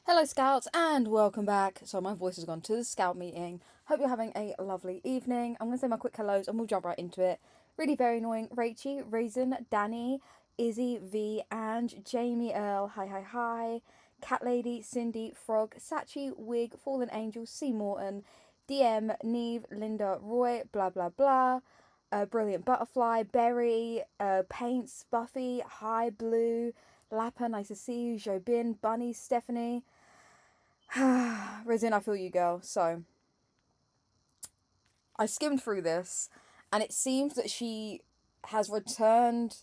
Hello Scouts and welcome back. So my voice has gone to the Scout meeting. Hope you're having a lovely evening. I'm going to say my quick hellos and we'll jump right into it. Really very annoying Rachie, Raisin, Danny, Izzy, V and Jamie Earl. Hi. Cat Lady, Cindy, Frog, Sachi, Wig, Fallen Angel, C. Morton, DM, Neve, Linda, Roy, blah blah blah. Brilliant Butterfly, Berry, Paints, Buffy, Hi Blue, Lappa, nice to see you, Jobin, Bunny, Stephanie. Resin, I feel you, girl. So, I skimmed through this, and it seems that she has returned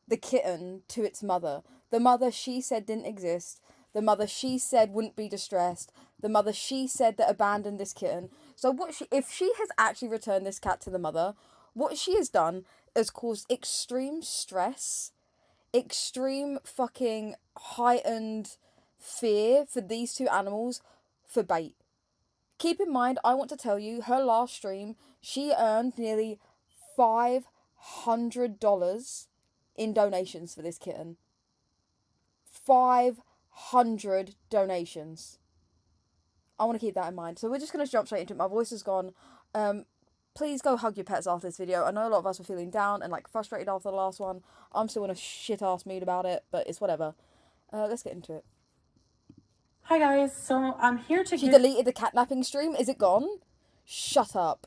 the kitten to its mother. The mother she said didn't exist. The mother she said wouldn't be distressed. The mother she said that abandoned this kitten. So, if she has actually returned this cat to the mother, what she has done is caused extreme stress, extreme fucking heightened fear for these two animals for bait. Keep in mind, I want to tell you, her last stream, she earned nearly $500 in donations for this kitten. 500 donations. I want to keep that in mind. So we're just going to jump straight into it. My voice is gone. Please go hug your pets after this video. I know a lot of us were feeling down and like frustrated after the last one. I'm still in a shit ass mood about it, but it's whatever. Let's get into it. Hi guys, so I'm here to She deleted the catnapping stream. Is it gone? Shut up.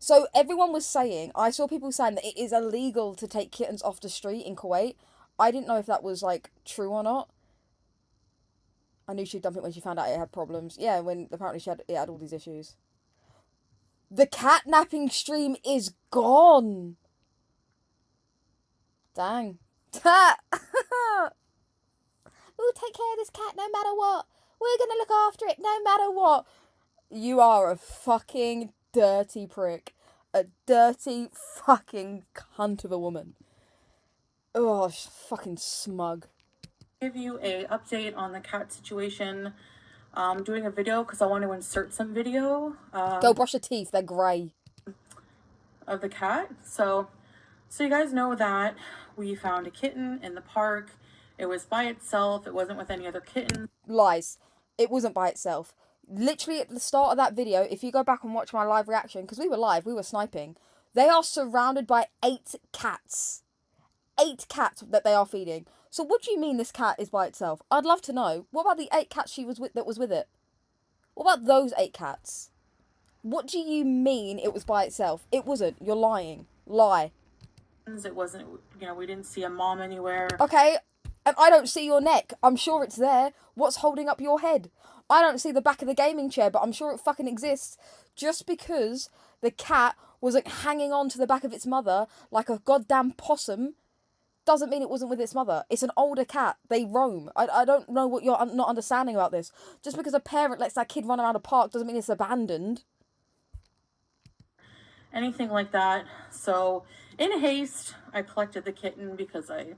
So everyone was saying, I saw people saying that it is illegal to take kittens off the street in Kuwait. I didn't know if that was like true or not. I knew she'd dump it when she found out it had problems. Yeah, when apparently it had all these issues. The catnapping stream is gone. Dang. We'll take care of this cat no matter what. We're gonna look after it no matter what. You are a fucking dirty prick. A dirty fucking cunt of a woman. Oh, fucking smug. give you a update on the cat situation. I'm doing a video because I want to insert some video. Go brush your teeth, they're grey. Of the cat. So you guys know that we found a kitten in the park. It was by itself. It wasn't with any other kittens. Lies. It wasn't by itself. Literally at the start of that video, if you go back and watch my live reaction, because we were live, we were sniping, they are surrounded by 8 cats. 8 cats that they are feeding. So what do you mean this cat is by itself? I'd love to know. What about the 8 cats that was with it? What about those 8 cats? What do you mean it was by itself? It wasn't. You're lying. Lie. It wasn't, we didn't see a mom anywhere. Okay, and I don't see your neck. I'm sure it's there. What's holding up your head? I don't see the back of the gaming chair, but I'm sure it fucking exists. Just because the cat wasn't hanging on to the back of its mother like a goddamn possum doesn't mean it wasn't with its mother. It's an older cat. They roam. I don't know what you're not understanding about this. Just because a parent lets their kid run around a park doesn't mean it's abandoned. Anything like that. So in haste, I collected the kitten because I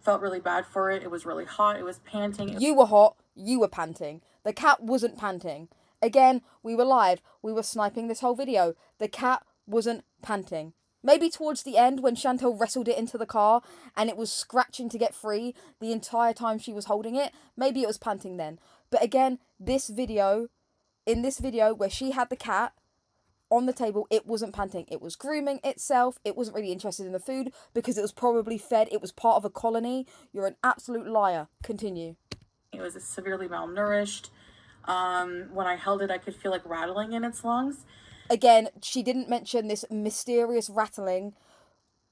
felt really bad for it. It was really hot. It was panting. You were hot. You were panting. The cat wasn't panting. Again, we were live. We were sniping this whole video. The cat wasn't panting. Maybe towards the end when Chantal wrestled it into the car and it was scratching to get free the entire time she was holding it. Maybe it was panting then. But again, in this video where she had the cat on the table, it wasn't panting. It was grooming itself. It wasn't really interested in the food because it was probably fed. It was part of a colony. You're an absolute liar. Continue. It was severely malnourished. When I held it, I could feel like rattling in its lungs. Again, she didn't mention this mysterious rattling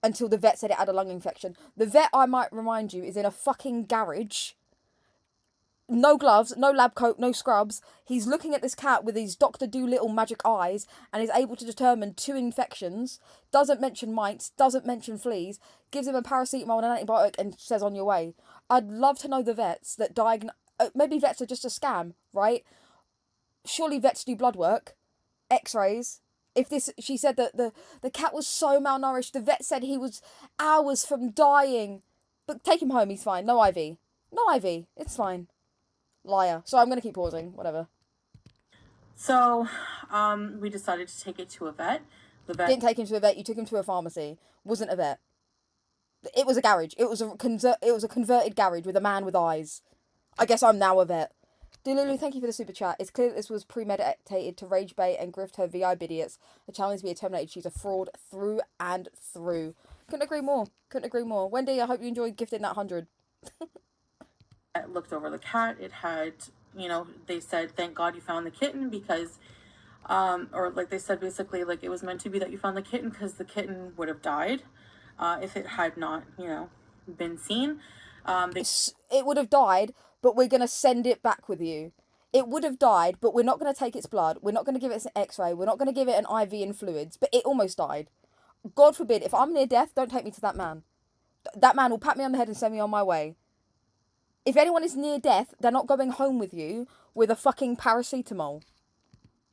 until the vet said it had a lung infection. The vet, I might remind you, is in a fucking garage. No gloves, no lab coat, no scrubs. He's looking at this cat with his Dr. Dolittle magic eyes and is able to determine 2 infections. Doesn't mention mites, doesn't mention fleas. Gives him a paracetamol and an antibiotic and says on your way. I'd love to know the vets that maybe vets are just a scam, right? Surely vets do blood work. X-rays. She said that the cat was so malnourished, the vet said he was hours from dying. But take him home, he's fine. No IV. No IV. It's fine. Liar. So I'm going to keep pausing. Whatever. So, we decided to take it to a vet. The vet didn't take him to a vet. You took him to a pharmacy. Wasn't a vet. It was a garage. It was a converted garage with a man with eyes. I guess I'm now a vet. Delulu, thank you for the super chat. It's clear that this was premeditated to rage bait and grift her VI idiots. The challenge to be terminated. She's a fraud through and through. Couldn't agree more. Couldn't agree more. Wendy, I hope you enjoyed gifting that 100. I looked over the cat. It had, they said, thank God you found the kitten because, or like they said, basically, like it was meant to be that you found the kitten because the kitten would have died if it had not, been seen. It would have died, but we're going to send it back with you. It would have died, but we're not going to take its blood. We're not going to give it an x-ray. We're not going to give it an IV and fluids, but it almost died. God forbid, if I'm near death, don't take me to that man. That man will pat me on the head and send me on my way. If anyone is near death, they're not going home with you with a fucking paracetamol.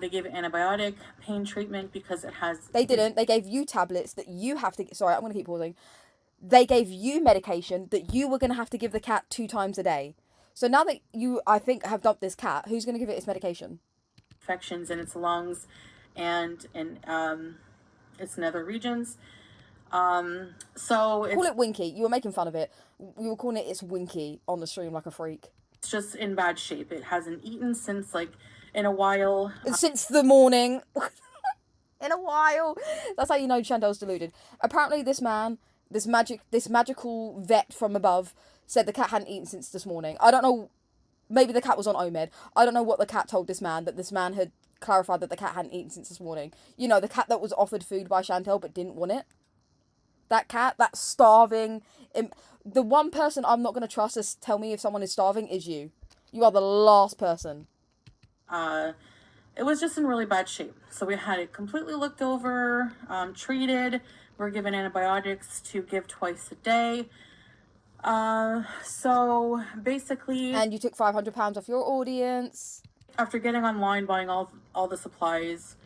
They gave it antibiotic, pain treatment because it has... They didn't. They gave you tablets that you have to... Sorry, I'm going to keep pausing. They gave you medication that you were going to have to give the cat 2 times a day. So now that you, I think, have dumped this cat, who's going to give it its medication? Infections in its lungs and in its nether regions. So it's... Call it Winky. You were making fun of it. You were calling it It's Winky on the stream like a freak. It's just in bad shape. It hasn't eaten since, like, in a while. Since the morning. In a while. That's how you know Chantal's deluded. Apparently this man... This magical vet from above said the cat hadn't eaten since this morning. I don't know. Maybe the cat was on OMED. I don't know what the cat told this man, that this man had clarified that the cat hadn't eaten since this morning. You know, the cat that was offered food by Chantal but didn't want it. That cat, that starving... The one person I'm not going to trust to tell me if someone is starving is you. You are the last person. It was just in really bad shape. So we had it completely looked over, treated... We're given antibiotics to give twice a day. So basically... And you took £500 off your audience. After getting online, buying all the supplies,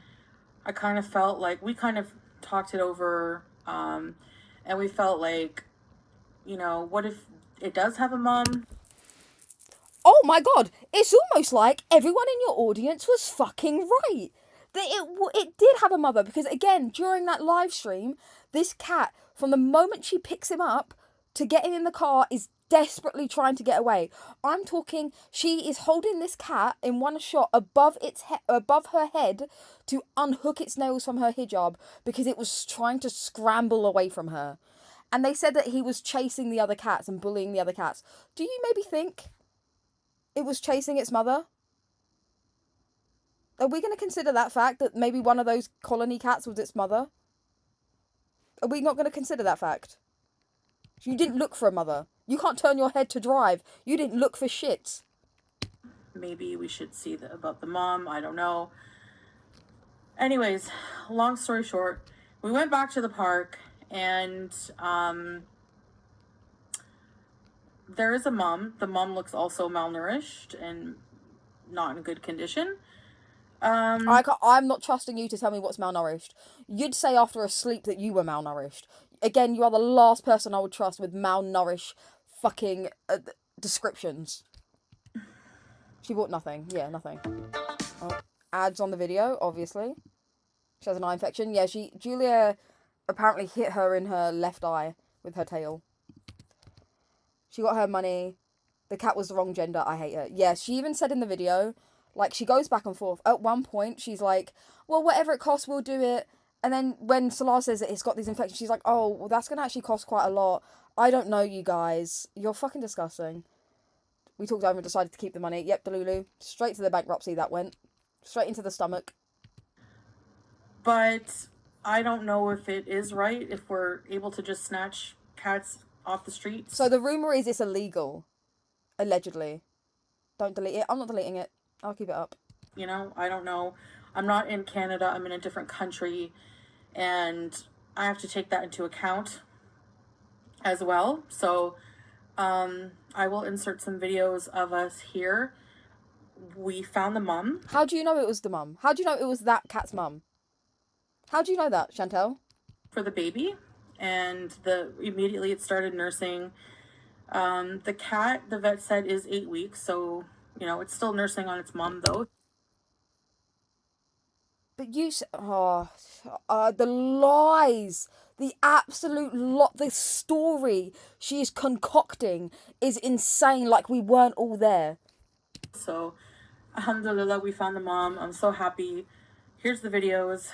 I kind of felt like we kind of talked it over. And we felt like, what if it does have a mom? Oh my God. It's almost like everyone in your audience was fucking right. It did have a mother because, again, during that live stream, this cat, from the moment she picks him up to getting in the car, is desperately trying to get away. I'm talking, she is holding this cat in one shot above her head to unhook its nails from her hijab because it was trying to scramble away from her. And they said that he was chasing the other cats and bullying the other cats. Do you maybe think it was chasing its mother? Are we going to consider that fact, that maybe one of those colony cats was its mother? Are we not going to consider that fact? You didn't look for a mother. You can't turn your head to drive. You didn't look for shit. Maybe we should see about the mom. I don't know. Anyways, long story short, we went back to the park and there is a mom. The mom looks also malnourished and not in good condition. I'm not trusting you to tell me what's malnourished. You'd say after a sleep that you were malnourished. Again, you are the last person I would trust with malnourished fucking descriptions. She bought nothing. Yeah, nothing. Oh. ads on the video, obviously. She has an eye infection. Yeah, Julia apparently hit her in her left eye with her tail. She got her money. The cat was the wrong gender. I hate her. Yeah, she even said in the video, like, she goes back and forth. At one point, she's like, well, whatever it costs, we'll do it. And then when Salah says that it's got these infections, she's like, oh, well, that's going to actually cost quite a lot. I don't know, you guys. You're fucking disgusting. We talked over and decided to keep the money. Yep, Delulu. Straight to the bankruptcy that went. Straight into the stomach. But I don't know if it is right if we're able to just snatch cats off the streets. So the rumour is it's illegal. Allegedly. Don't delete it. I'm not deleting it. I'll keep it up. You know, I don't know. I'm not in Canada. I'm in a different country. And I have to take that into account as well. So I will insert some videos of us here. We found the mum. How do you know it was the mum? How do you know it was that cat's mum? How do you know that, Chantal? For the baby. And immediately it started nursing. The cat, the vet said, is 8 weeks. So, you know, it's still nursing on its mom, though. But the lies, the absolute the story she is concocting is insane. Like we weren't all there. So, alhamdulillah, we found the mom. I'm so happy. Here's the videos.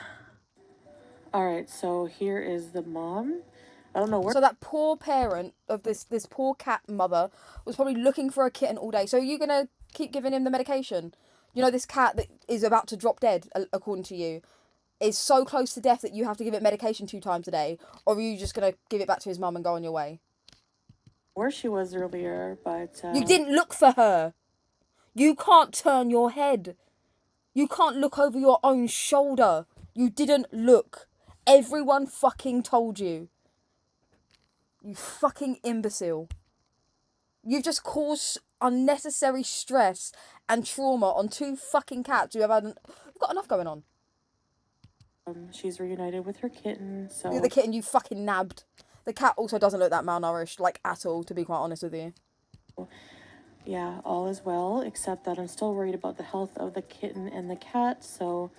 All right, so here is the mom. I don't know where. So that poor parent of this poor cat mother was probably looking for a kitten all day. So are you gonna keep giving him the medication? You know, this cat that is about to drop dead, according to you, is so close to death that you have to give it medication 2 times a day, or are you just gonna give it back to his mum and go on your way? Where she was earlier, but you didn't look for her. You can't turn your head. You can't look over your own shoulder. You didn't look. Everyone fucking told you. You fucking imbecile. You've just caused unnecessary stress and trauma on 2 fucking cats who have got enough going on. She's reunited with her kitten, so... The kitten you fucking nabbed. The cat also doesn't look that malnourished, like, at all, to be quite honest with you. Yeah, all is well, except that I'm still worried about the health of the kitten and the cat, so...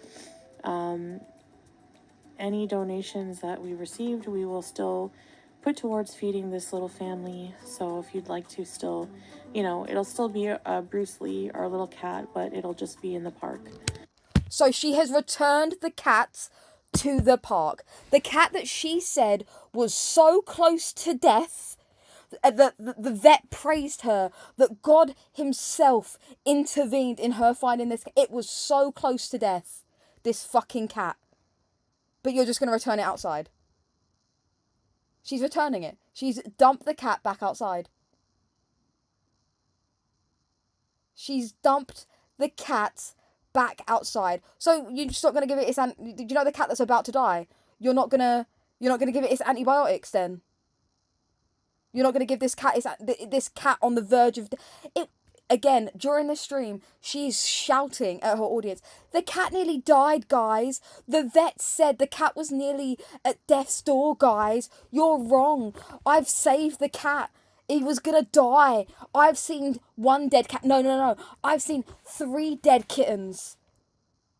any donations that we received, we will still put towards feeding this little family. So if you'd like to still, you know, it'll still be Bruce Lee, our little cat, but it'll just be in the park. So she has returned the cat to the park. The cat that she said was so close to death that the vet praised her, that God himself intervened in her finding this. It was so close to death, this fucking cat. But you're just going to return it outside. She's returning it. She's dumped the cat back outside. She's dumped the cat back outside. So you're just not going to give it its... Did you know the cat that's about to die? You're not going to give it its antibiotics then? You're not going to give this cat on the verge of... Again, during the stream, she's shouting at her audience. The cat nearly died, guys. The vet said the cat was nearly at death's door, guys. You're wrong. I've saved the cat. He was gonna die. I've seen 1 dead cat. No. I've seen 3 dead kittens.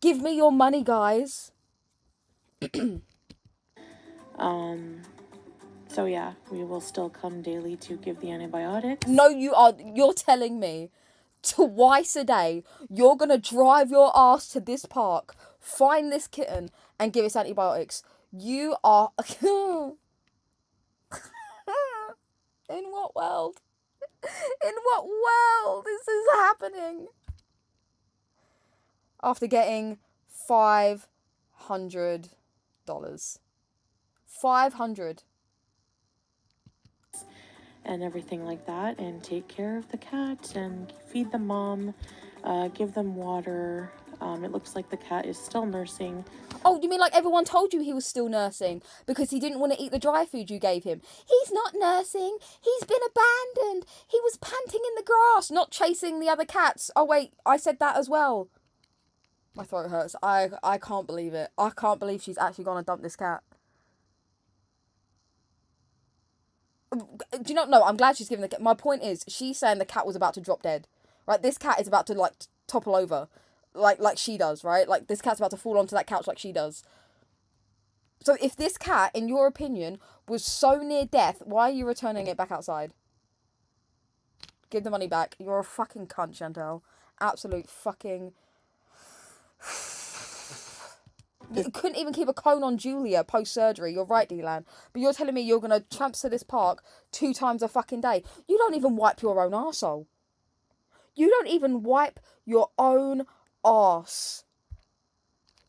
Give me your money, guys. So yeah, we will still come daily to give the antibiotics. No, you're telling me twice a day you're gonna drive your ass to this park, find this kitten, and give its antibiotics. You are... In what world? In what world is this happening? After getting $500. $500. And everything like that, and take care of the cat and feed the mom, give them water. It looks like the cat is still nursing. Oh, you mean like everyone told you he was still nursing because he didn't want to eat the dry food you gave him? He's not nursing. He's been abandoned. He was panting in the grass, not chasing the other cats. Oh wait, I said that as well. My throat hurts. I can't believe it. I can't believe she's actually gonna dump this cat. Do you not know? I'm glad she's giving the cat. My point is, she's saying the cat was about to drop dead. Right? This cat is about to, like, topple over. like she does, right? Like this cat's about to fall onto that couch like she does. So if this cat, in your opinion, was so near death, why are you returning it back outside? Give the money back. You're a fucking cunt, Chantal. Absolute fucking... You couldn't even keep a cone on Julia post-surgery. You're right, Dylan. But you're telling me you're going to tramp to this park 2 times a fucking day. You don't even wipe your own arsehole. You don't even wipe your own arse.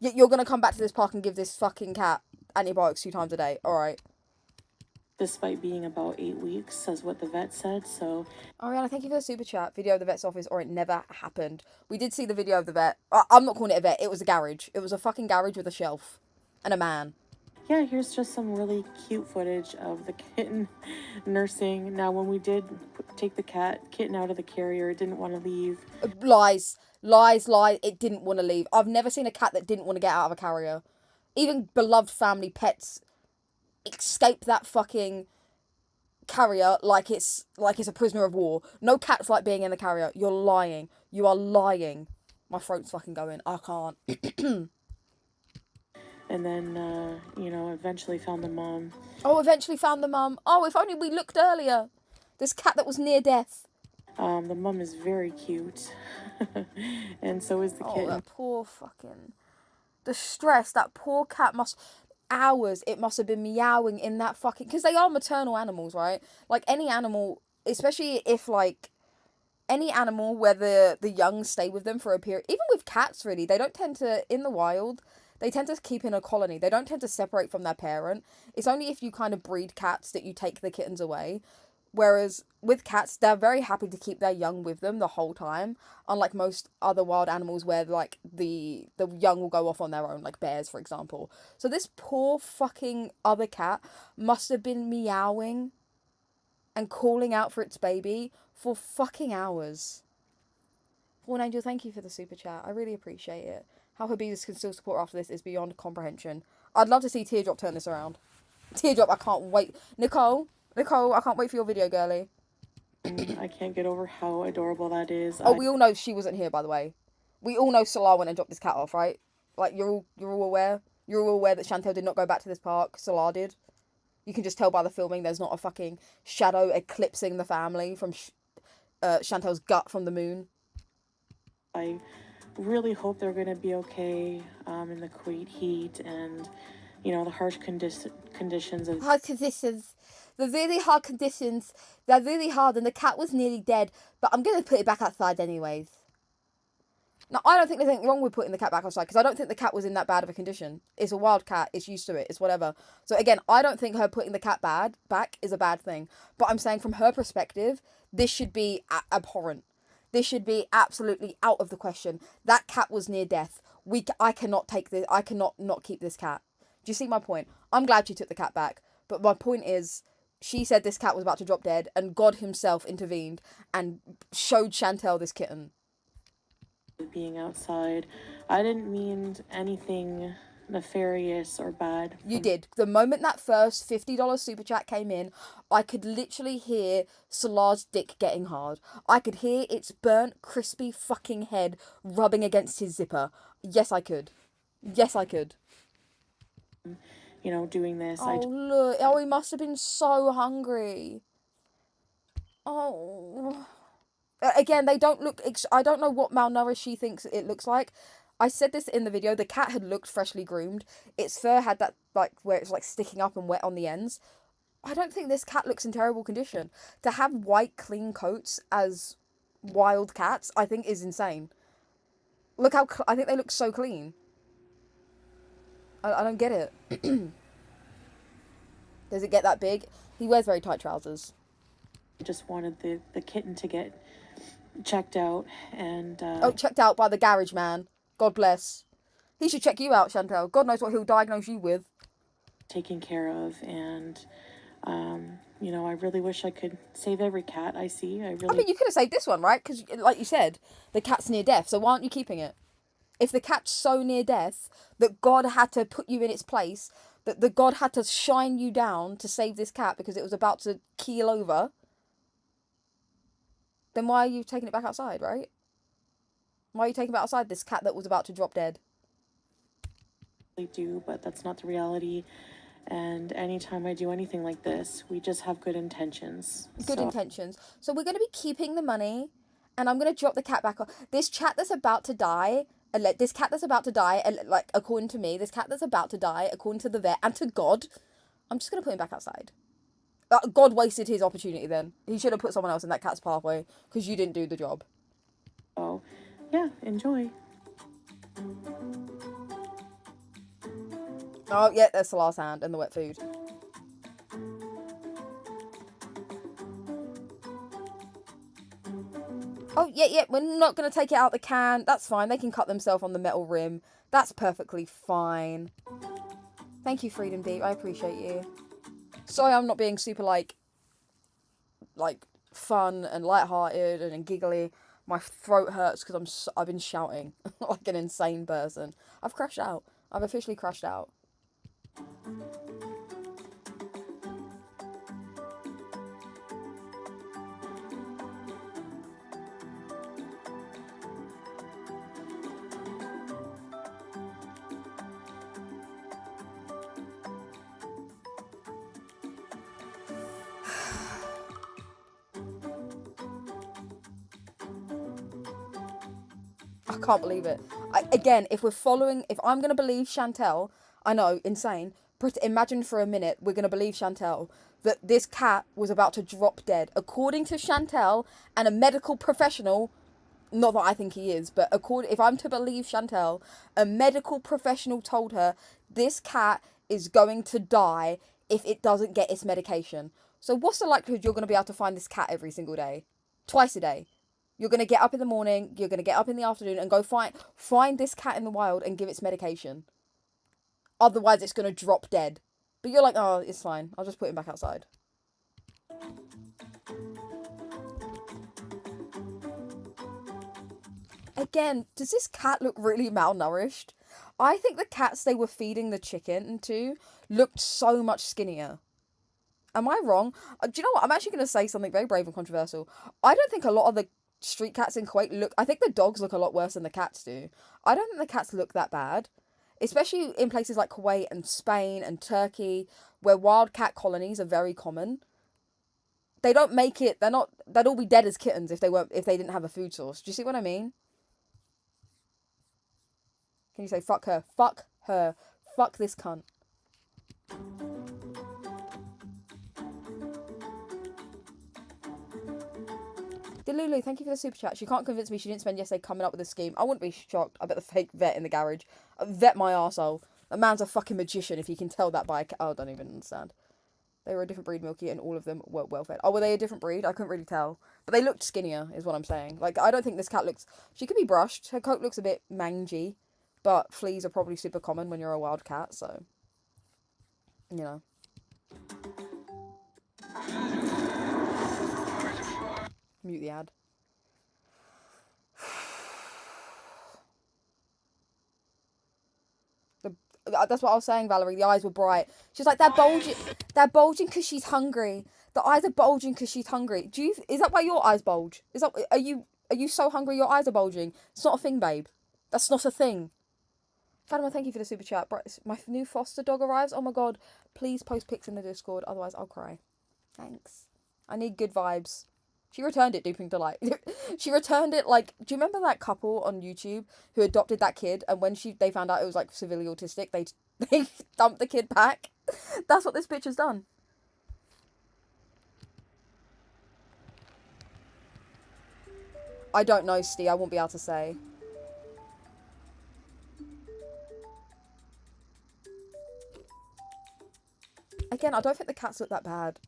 Yet you're going to come back to this park and give this fucking cat antibiotics 2 times a day. Alright. Despite being about 8 weeks, as what the vet said, so... Ariana, thank you for the super chat. Video of the vet's office, or it never happened. We did see the video of the vet. I'm not calling it a vet. It was a garage. It was a fucking garage with a shelf. And a man. Yeah, here's just some really cute footage of the kitten nursing. Now, when we did take the kitten out of the carrier, it didn't want to leave. Lies. It didn't want to leave. I've never seen a cat that didn't want to get out of a carrier. Even beloved family pets escape that fucking carrier like it's a prisoner of war. No cats like being in the carrier. You're lying. You are lying. My throat's fucking going. I can't. And then, eventually found the mom. Oh, eventually found the mum. Oh, if only we looked earlier. This cat that was near death. The mum is very cute. And so is the kitten. Oh, that poor fucking... The stress, that poor cat must... Hours it must have been meowing in that fucking... Because they are maternal animals, right? Like, any animal, especially if, like... Any animal where the young stay with them for a period... Even with cats, really. They don't tend to... In the wild, they tend to keep in a colony. They don't tend to separate from their parent. It's only if you kind of breed cats that you take the kittens away. Whereas with cats, they're very happy to keep their young with them the whole time. Unlike most other wild animals where, like, the young will go off on their own, like bears, for example. So this poor fucking other cat must have been meowing and calling out for its baby for fucking hours. Horn Angel, thank you for the super chat. I really appreciate it. How Habibs can still support after this is beyond comprehension. I'd love to see Teardrop turn this around. Teardrop, I can't wait. Nicole, I can't wait for your video, girly. I can't get over how adorable that is. Oh, we all know she wasn't here, by the way. We all know Salah went and dropped this cat off, right? Like, you're all aware? You're all aware that Chantal did not go back to this park. Salah did. You can just tell by the filming there's not a fucking shadow eclipsing the family from Chantal's gut from the moon. I really hope they're going to be okay in the Kuwait heat and, the harsh conditions of... Hard conditions. The really hard conditions. They're really hard and the cat was nearly dead, but I'm going to put it back outside anyways. Now, I don't think there's anything wrong with putting the cat back outside because I don't think the cat was in that bad of a condition. It's a wild cat. It's used to it. It's whatever. So, again, I don't think her putting the cat back is a bad thing. But I'm saying from her perspective, this should be abhorrent. This should be absolutely out of the question. That cat was near death. I cannot take this. I cannot not keep this cat. Do you see my point? I'm glad she took the cat back. But my point is, she said this cat was about to drop dead and God himself intervened and showed Chantal this kitten. Being outside. I didn't mean anything nefarious or bad. You did. The moment that first $50 super chat came in, I could literally hear Salah's dick getting hard. I could hear its burnt, crispy fucking head rubbing against his zipper. Yes, I could. Yes, I could. Doing this. Oh, look. Oh, he must have been so hungry. Oh... Again, they don't look... I don't know what malnourished she thinks it looks like. I said this in the video. The cat had looked freshly groomed. Its fur had that, like, where it's, like, sticking up and wet on the ends. I don't think this cat looks in terrible condition. To have white, clean coats as wild cats, I think is insane. Look how... I think they look so clean. I don't get it. Does it get that big? He wears very tight trousers. I just wanted the kitten to get checked out and checked out by the garage man. God bless. He should check you out, Chantal. God knows what he'll diagnose you with. Taken care of, and I really wish I could save every cat I see. I mean, you could have saved this one, right? Because, like you said, the cat's near death. So why aren't you keeping it? If the cat's so near death that God had to put you in its place, that the God had to shine you down to save this cat because it was about to keel over, then why are you taking it back outside, right? Why are you taking it outside? This cat that was about to drop dead. They do, but that's not the reality. And anytime I do anything like this, we just have good intentions. Good intentions. So we're going to be keeping the money, and I'm going to drop the cat back off. This cat that's about to die, this cat that's about to die, like, according to me, this cat that's about to die, according to the vet and to God, I'm just going to put him back outside. God wasted his opportunity then. He should have put someone else in that cat's pathway because you didn't do the job. Oh, yeah, enjoy. Oh, yeah, that's the last hand and the wet food. Oh, yeah, we're not going to take it out the can. That's fine. They can cut themselves on the metal rim. That's perfectly fine. Thank you, Freedom Deep. I appreciate you. Sorry I'm not being super, like fun and lighthearted and giggly. My throat hurts because I've been shouting like an insane person. I've crashed out. I've officially crashed out. I can't believe it. Again, if I'm going to believe Chantal, I know, insane. Imagine for a minute we're going to believe Chantal that this cat was about to drop dead. According to Chantal and a medical professional, not that I think he is, but if I'm to believe Chantal, a medical professional told her this cat is going to die if it doesn't get its medication. So what's the likelihood you're going to be able to find this cat every single day? Twice a day. You're going to get up in the morning, you're going to get up in the afternoon and go find this cat in the wild and give its medication. Otherwise, it's going to drop dead. But you're like, oh, it's fine. I'll just put him back outside. Again, does this cat look really malnourished? I think the cats they were feeding the chicken to looked so much skinnier. Am I wrong? Do you know what? I'm actually going to say something very brave and controversial. I don't think a lot of the street cats in Kuwait look... I think the dogs look a lot worse than the cats do. I don't think the cats look that bad. Especially in places like Kuwait and Spain and Turkey, where wild cat colonies are very common. They don't make it... They'd all be dead as kittens if they didn't have a food source. Do you see what I mean? Can you say, fuck her? Fuck her. Fuck this cunt. Delulu, thank you for the super chat. She can't convince me she didn't spend yesterday coming up with a scheme. I wouldn't be shocked. I bet the fake vet in the garage. Vet my arsehole. The man's a fucking magician if he can tell that by I don't even understand. They were a different breed, Milky, and all of them were well fed. Oh, were they a different breed? I couldn't really tell. But they looked skinnier, is what I'm saying. Like, I don't think this cat looks... She could be brushed. Her coat looks a bit mangy. But fleas are probably super common when you're a wild cat, so... You know. Mute the ad. That's what I was saying, Valerie. The eyes were bright. She's like, they're bulging. They're bulging because she's hungry. The eyes are bulging because she's hungry. Is that why your eyes bulge? Are you so hungry your eyes are bulging? It's not a thing, babe. That's not a thing. Fatima, thank you for the super chat. My new foster dog arrives. Oh my god. Please post pics in the Discord. Otherwise, I'll cry. Thanks. I need good vibes. She returned it, Duping Delight. She returned it like... Do you remember that couple on YouTube who adopted that kid and when they found out it was like severely autistic, they dumped the kid back? That's what this bitch has done. I don't know, Steve. I won't be able to say. Again, I don't think the cats look that bad.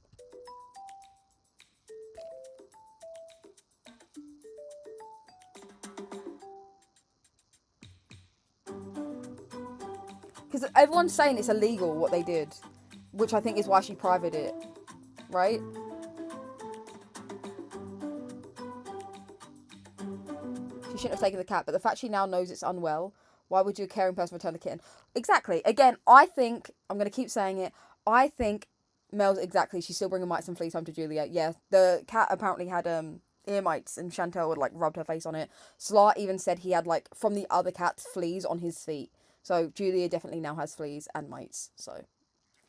Because everyone's saying it's illegal what they did. Which I think is why she privated it. Right? She shouldn't have taken the cat. But the fact she now knows it's unwell. Why would you, a caring person, return the kitten? Exactly. Again, I think... I'm going to keep saying it. I think Mel's exactly... She's still bringing mites and fleas home to Julia. Yeah. The cat apparently had... It ear mites, and Chantal would like rubbed her face on it. Salah even said he had like from the other cats fleas on his feet. So Julia definitely now has fleas and mites. So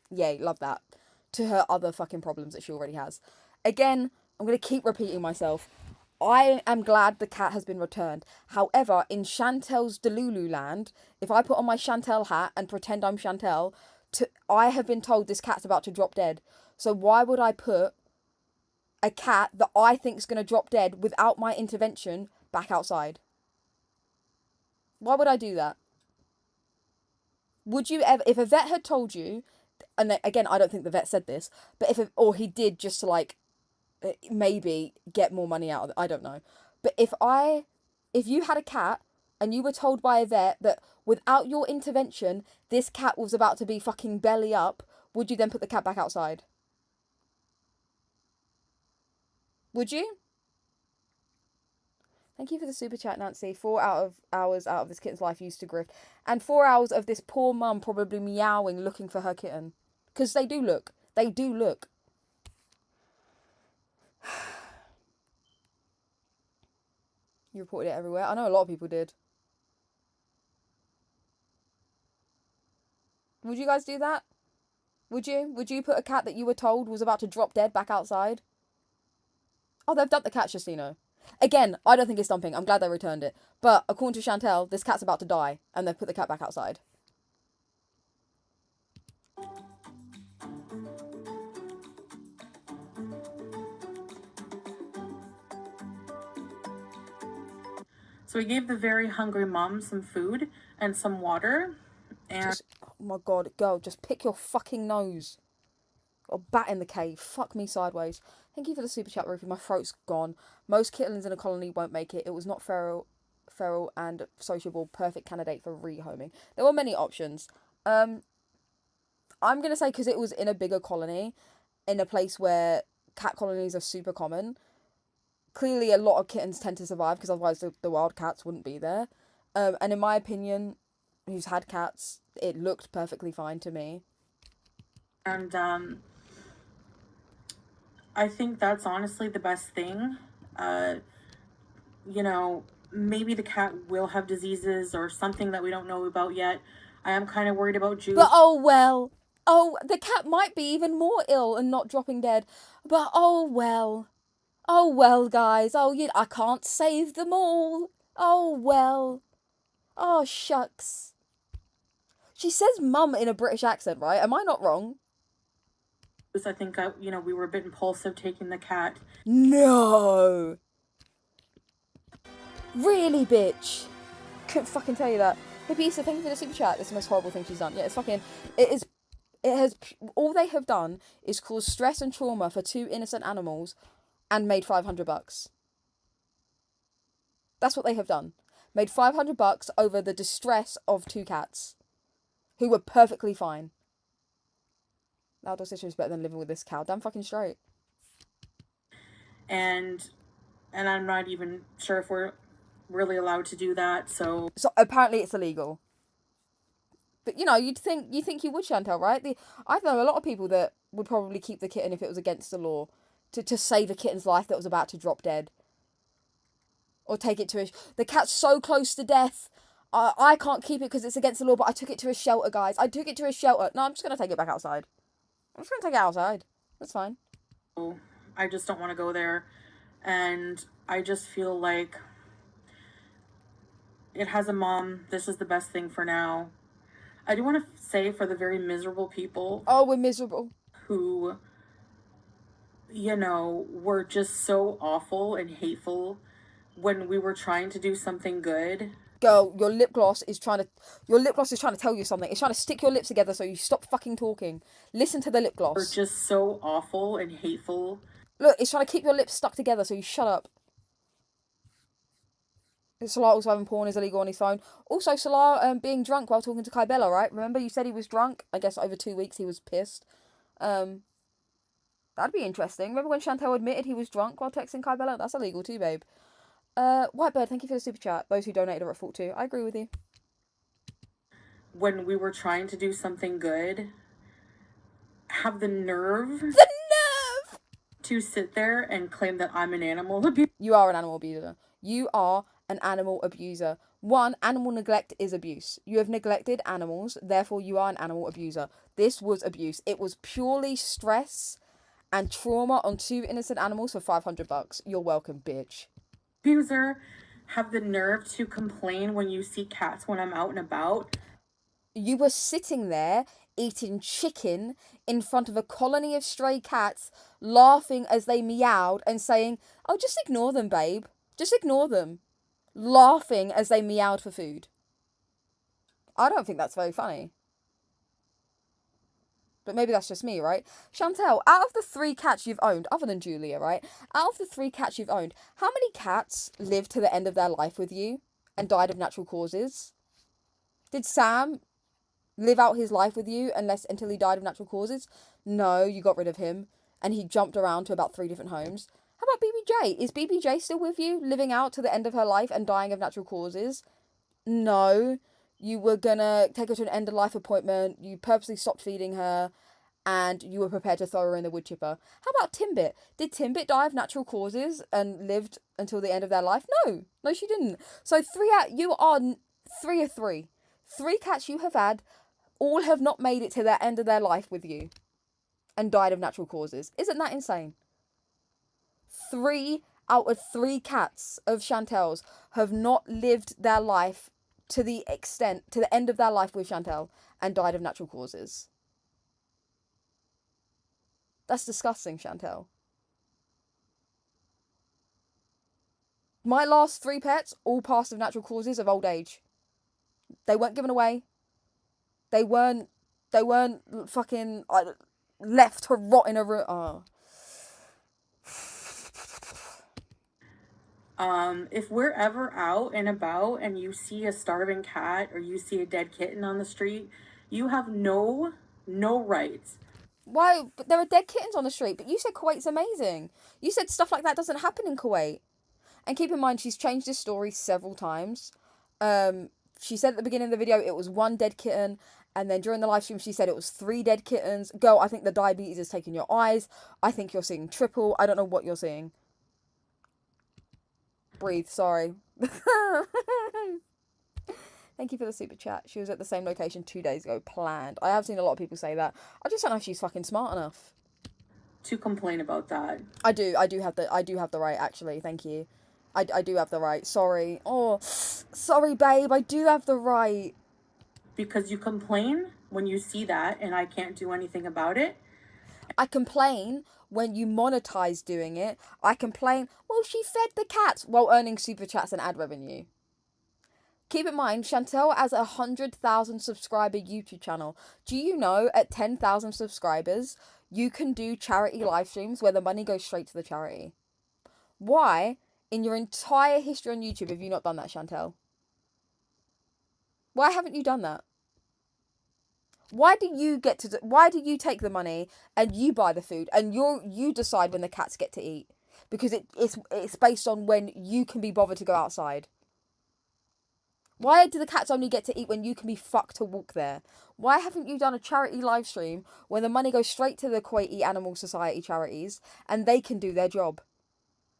yay, love that. To her other fucking problems that she already has. Again, I'm gonna keep repeating myself. I am glad the cat has been returned. However, in Chantel's Delulu land, if I put on my Chantal hat and pretend I'm Chantal, I have been told this cat's about to drop dead. So why would I put a cat that I think is going to drop dead without my intervention back outside? Why would I do that? Would you ever, if a vet had told you, and again, I don't think the vet said this, but or he did just to like maybe get more money out of it. I don't know. But if you had a cat and you were told by a vet that without your intervention, this cat was about to be fucking belly up, would you then put the cat back outside? Would you? Thank you for the super chat, Nancy. 4 hours out of this kitten's life used to grift. And 4 hours of this poor mum probably meowing looking for her kitten. Because they do look. They do look. You reported it everywhere. I know a lot of people did. Would you guys do that? Would you? Would you put a cat that you were told was about to drop dead back outside? Oh, they've dumped the cat, Justino. Again, I don't think it's dumping. I'm glad they returned it. But according to Chantal, this cat's about to die. And they've put the cat back outside. So we gave the very hungry mom some food and some water. And oh my god, girl, just pick your fucking nose. Got a bat in the cave. Fuck me sideways. Thank you for the super chat, Rufy. My throat's gone. Most kittens in a colony won't make it. It was not feral and sociable. Perfect candidate for rehoming. There were many options. I'm going to say because it was in a bigger colony, in a place where cat colonies are super common. Clearly, a lot of kittens tend to survive because otherwise the wild cats wouldn't be there. And in my opinion, who's had cats, it looked perfectly fine to me. And I think that's honestly the best thing. You know, maybe the cat will have diseases or something that we don't know about yet. I am kind of worried about Juice. But oh well. Oh, the cat might be even more ill and not dropping dead. But oh well. Oh well, guys. Oh, I can't save them all. Oh well. Oh shucks. She says mum in a British accent, right? Am I not wrong? I think, we were a bit impulsive taking the cat. No. Really, bitch? Couldn't fucking tell you that. Hey, Pisa, thank you for the super chat. This is the most horrible thing she's done. Yeah, it's fucking... It has... All they have done is cause stress and trauma for two innocent animals and made $500. That's what they have done. Made $500 over the distress of two cats who were perfectly fine. Outdoor situation is better than living with this cow. Damn fucking straight. And I'm not even sure if we're really allowed to do that, so apparently it's illegal. But you think you would, Chantal, right? I know a lot of people that would probably keep the kitten if it was against the law to save a kitten's life that was about to drop dead. Or take it to the cat's so close to death. I can't keep it because it's against the law, but I took it to a shelter, guys. I took it to a shelter. No, I'm just going to take it back outside. I'm just going to take it outside. That's fine. I just don't want to go there. And I just feel like it has a mom. This is the best thing for now. I do want to say for the very miserable people. Oh, we're miserable. Who, were just so awful and hateful when we were trying to do something good. Girl, your lip gloss is trying to tell you something. It's trying to stick your lips together so you stop fucking talking. Listen to the lip gloss. We're just so awful and hateful. Look, it's trying to keep your lips stuck together so you shut up. Salah also having porn is illegal on his phone. Also, Salah being drunk while talking to Kybella, right? Remember you said he was drunk? I guess over 2 weeks he was pissed. That'd be interesting. Remember when Chantal admitted he was drunk while texting Kybella? That's illegal too, babe. Whitebird, thank you for the super chat. Those who donated are at fault too. I agree with you. When we were trying to do something good, have the nerve to sit there and claim that I'm an animal abuser. You are an animal abuser. You are an animal abuser. One, animal neglect is abuse. You have neglected animals, therefore you are an animal abuser. This was abuse. It was purely stress and trauma on two innocent animals for $500. You're welcome, bitch. Abuser have the nerve to complain when you see cats when I'm out and about. You were sitting there eating chicken in front of a colony of stray cats, laughing as they meowed and saying, "Oh, just ignore them, babe. Just ignore them." Laughing as they meowed for food. I don't think that's very funny. But maybe that's just me, right? Chantal, out of the 3 cats you've owned, other than Julia, right? Out of the 3 cats you've owned, how many cats lived to the end of their life with you and died of natural causes? Did Sam live out his life with you until he died of natural causes? No, you got rid of him and he jumped around to about 3 different homes. How about BBJ? Is BBJ still with you, living out to the end of her life and dying of natural causes? No. You were gonna take her to an end of life appointment, you purposely stopped feeding her, and you were prepared to throw her in the wood chipper. How about Timbit? Did Timbit die of natural causes and lived until the end of their life? No. No, she didn't. So you are 3 of 3. 3 cats you have had, all have not made it to the end of their life with you and died of natural causes. Isn't that insane? 3 out of 3 cats of Chantal's have not lived their life to the end of their life with Chantal and died of natural causes. That's disgusting, Chantal. My last 3 pets all passed of natural causes of old age. They weren't given away. They weren't fucking left to rot in a room. Oh. If we're ever out and about and you see a starving cat or you see a dead kitten on the street, you have no rights. Why? But there are dead kittens on the street. But you said Kuwait's amazing. You said stuff like that doesn't happen in Kuwait. And keep in mind, she's changed this story several times. She said at the beginning of the video it was 1 dead kitten. And then during the live stream, she said it was 3 dead kittens. Girl, I think the diabetes is taking your eyes. I think you're seeing triple. I don't know what you're seeing. Breathe, sorry. Thank you for the super chat. She was at the same location 2 days ago. Planned. I have seen a lot of people say that. I just don't know if she's fucking smart enough To complain about that. I do have the right, actually. Thank you. I do have the right. Sorry. Oh, sorry, babe. I do have the right. Because you complain when you see that and I can't do anything about it. I complain when you monetize doing it. I complain, well, she fed the cats while earning super chats and ad revenue. Keep in mind, Chantal has a 100,000 subscriber YouTube channel. Do you know at 10,000 subscribers, you can do charity live streams where the money goes straight to the charity? Why, in your entire history on YouTube, have you not done that, Chantal? Why haven't you done that? Why do you take the money and you buy the food and you decide when the cats get to eat? Because it's based on when you can be bothered to go outside. Why do the cats only get to eat when you can be fucked to walk there? Why haven't you done a charity live stream where the money goes straight to the Kuwaiti Animal Society charities and they can do their job?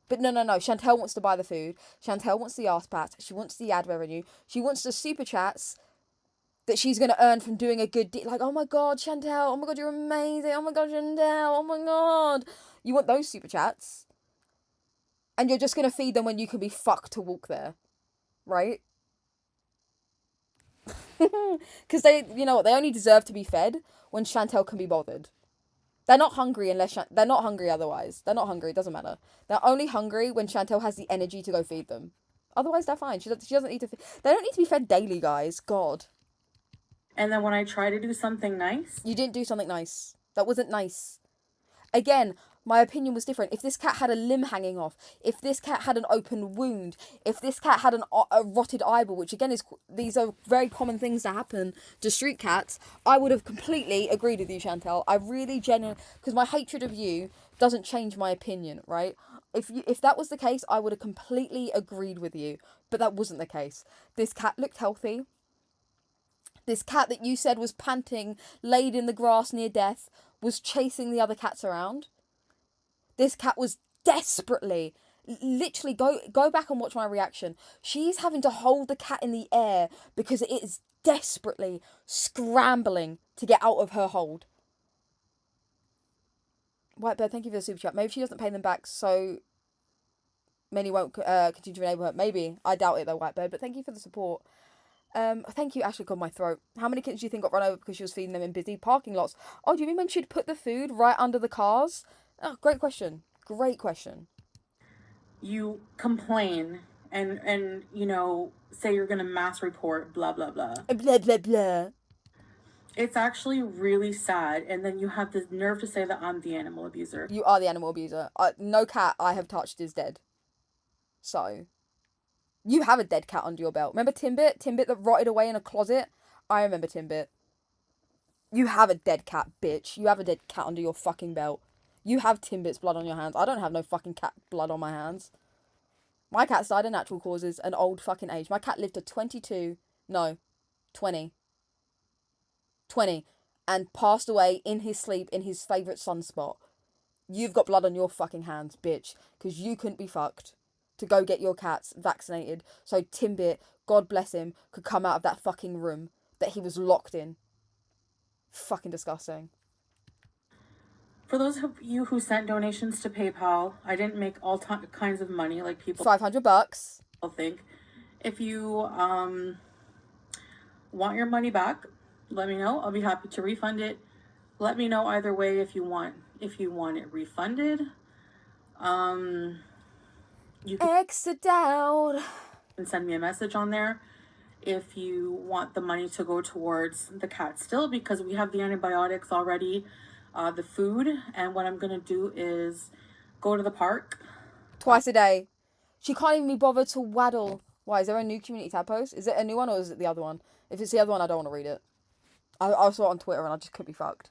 But no. Chantal wants to buy the food. Chantal wants the arse pats. She wants the ad revenue. She wants the super chats that she's going to earn from doing a good deed. Like, oh my God, Chantal. Oh my God, you're amazing. Oh my God, Chantal. Oh my God. You want those super chats. And you're just going to feed them when you can be fucked to walk there. Right? Because they, you know what, they only deserve to be fed when Chantal can be bothered. They're not hungry they're not hungry otherwise. They're not hungry, it doesn't matter. They're only hungry when Chantal has the energy to go feed them. Otherwise, they're fine. She doesn't need to they don't need to be fed daily, guys. God. And then when I try to do something nice... You didn't do something nice. That wasn't nice. Again, my opinion was different. If this cat had a limb hanging off, if this cat had an open wound, if this cat had a rotted eyeball, which again these are very common things that happen to street cats, I would have completely agreed with you, Chantal. I really genuinely, because my hatred of you doesn't change my opinion, right? If that was the case, I would have completely agreed with you, but that wasn't the case. This cat looked healthy. This cat that you said was panting, laid in the grass near death, was chasing the other cats around. This cat was desperately, literally, go back and watch my reaction. She's having to hold the cat in the air because it is desperately scrambling to get out of her hold. Whitebird, thank you for the super chat. Maybe she doesn't pay them back, so many won't continue to enable her. Maybe. I doubt it though, Whitebird, but thank you for the support. Thank you, Ashley, got my throat. How many kittens do you think got run over because she was feeding them in busy parking lots? Oh, do you mean when she'd put the food right under the cars? Oh, great question. Great question. You complain and you know, say you're gonna mass report, blah blah blah. Blah, blah, blah. It's actually really sad, and then you have the nerve to say that I'm the animal abuser. You are the animal abuser. No cat I have touched is dead. So, you have a dead cat under your belt. Remember Timbit? Timbit that rotted away in a closet? I remember Timbit. You have a dead cat, bitch. You have a dead cat under your fucking belt. You have Timbit's blood on your hands. I don't have no fucking cat blood on my hands. My cat's died of natural causes, an old fucking age. My cat lived to 22, no, 20. 20. And passed away in his sleep in his favourite sunspot. You've got blood on your fucking hands, bitch. Because you couldn't be fucked to go get your cats vaccinated. So Timbit, God bless him, could come out of that fucking room that he was locked in. Fucking disgusting. For those of you who sent donations to PayPal, I didn't make all kinds of money like people $500. think. If you want your money back, let me know. I'll be happy to refund it. Let me know either way if you want it refunded. You can Exit down. send me a message on there if you want the money to go towards the cat still, because we have the antibiotics already, the food, and what I'm gonna do is go to the park Twice a day. She can't even be bothered to waddle. Why, is there a new community tab post? Is it a new one or is it the other one? If it's the other one, I don't want to read it. I saw it on Twitter and I just couldn't be fucked.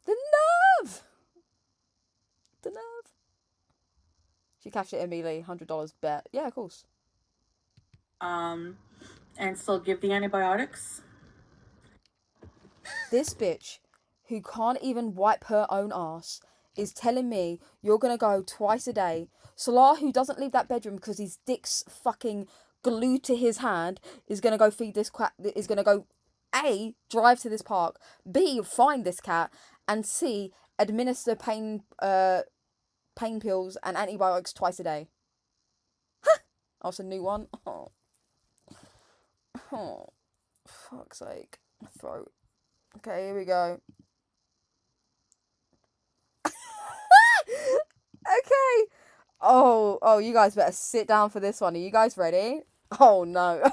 The nerve! The nerve. She cashed it immediately. $100 bet. Yeah, of course. and still give the antibiotics. This bitch, who can't even wipe her own ass, is telling me you're gonna go twice a day. Salah, who doesn't leave that bedroom because his dick's fucking glued to his hand, is gonna go feed this cat. Is gonna go, A, drive to this park, B, find this cat, and C, administer pain pills and antibiotics twice a day. Oh, it's a new one. Oh, fuck's sake, my throat. Okay, here we go. Okay. Oh, you guys better sit down for this one. Are you guys ready? Oh no.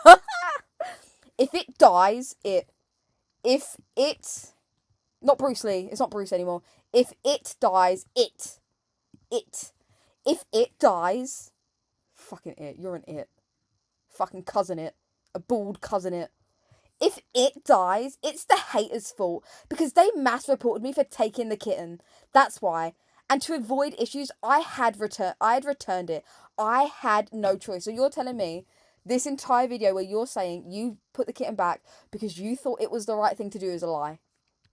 If it dies, if it, not Bruce Lee, it's not Bruce anymore. If it dies, if it dies, fucking it, you're an it. Fucking cousin it. A bald cousin it. If it dies, it's the haters' fault because they mass reported me for taking the kitten. That's why. And to avoid issues, I had returned it. I had no choice. So you're telling me this entire video where you're saying you put the kitten back because you thought it was the right thing to do is a lie?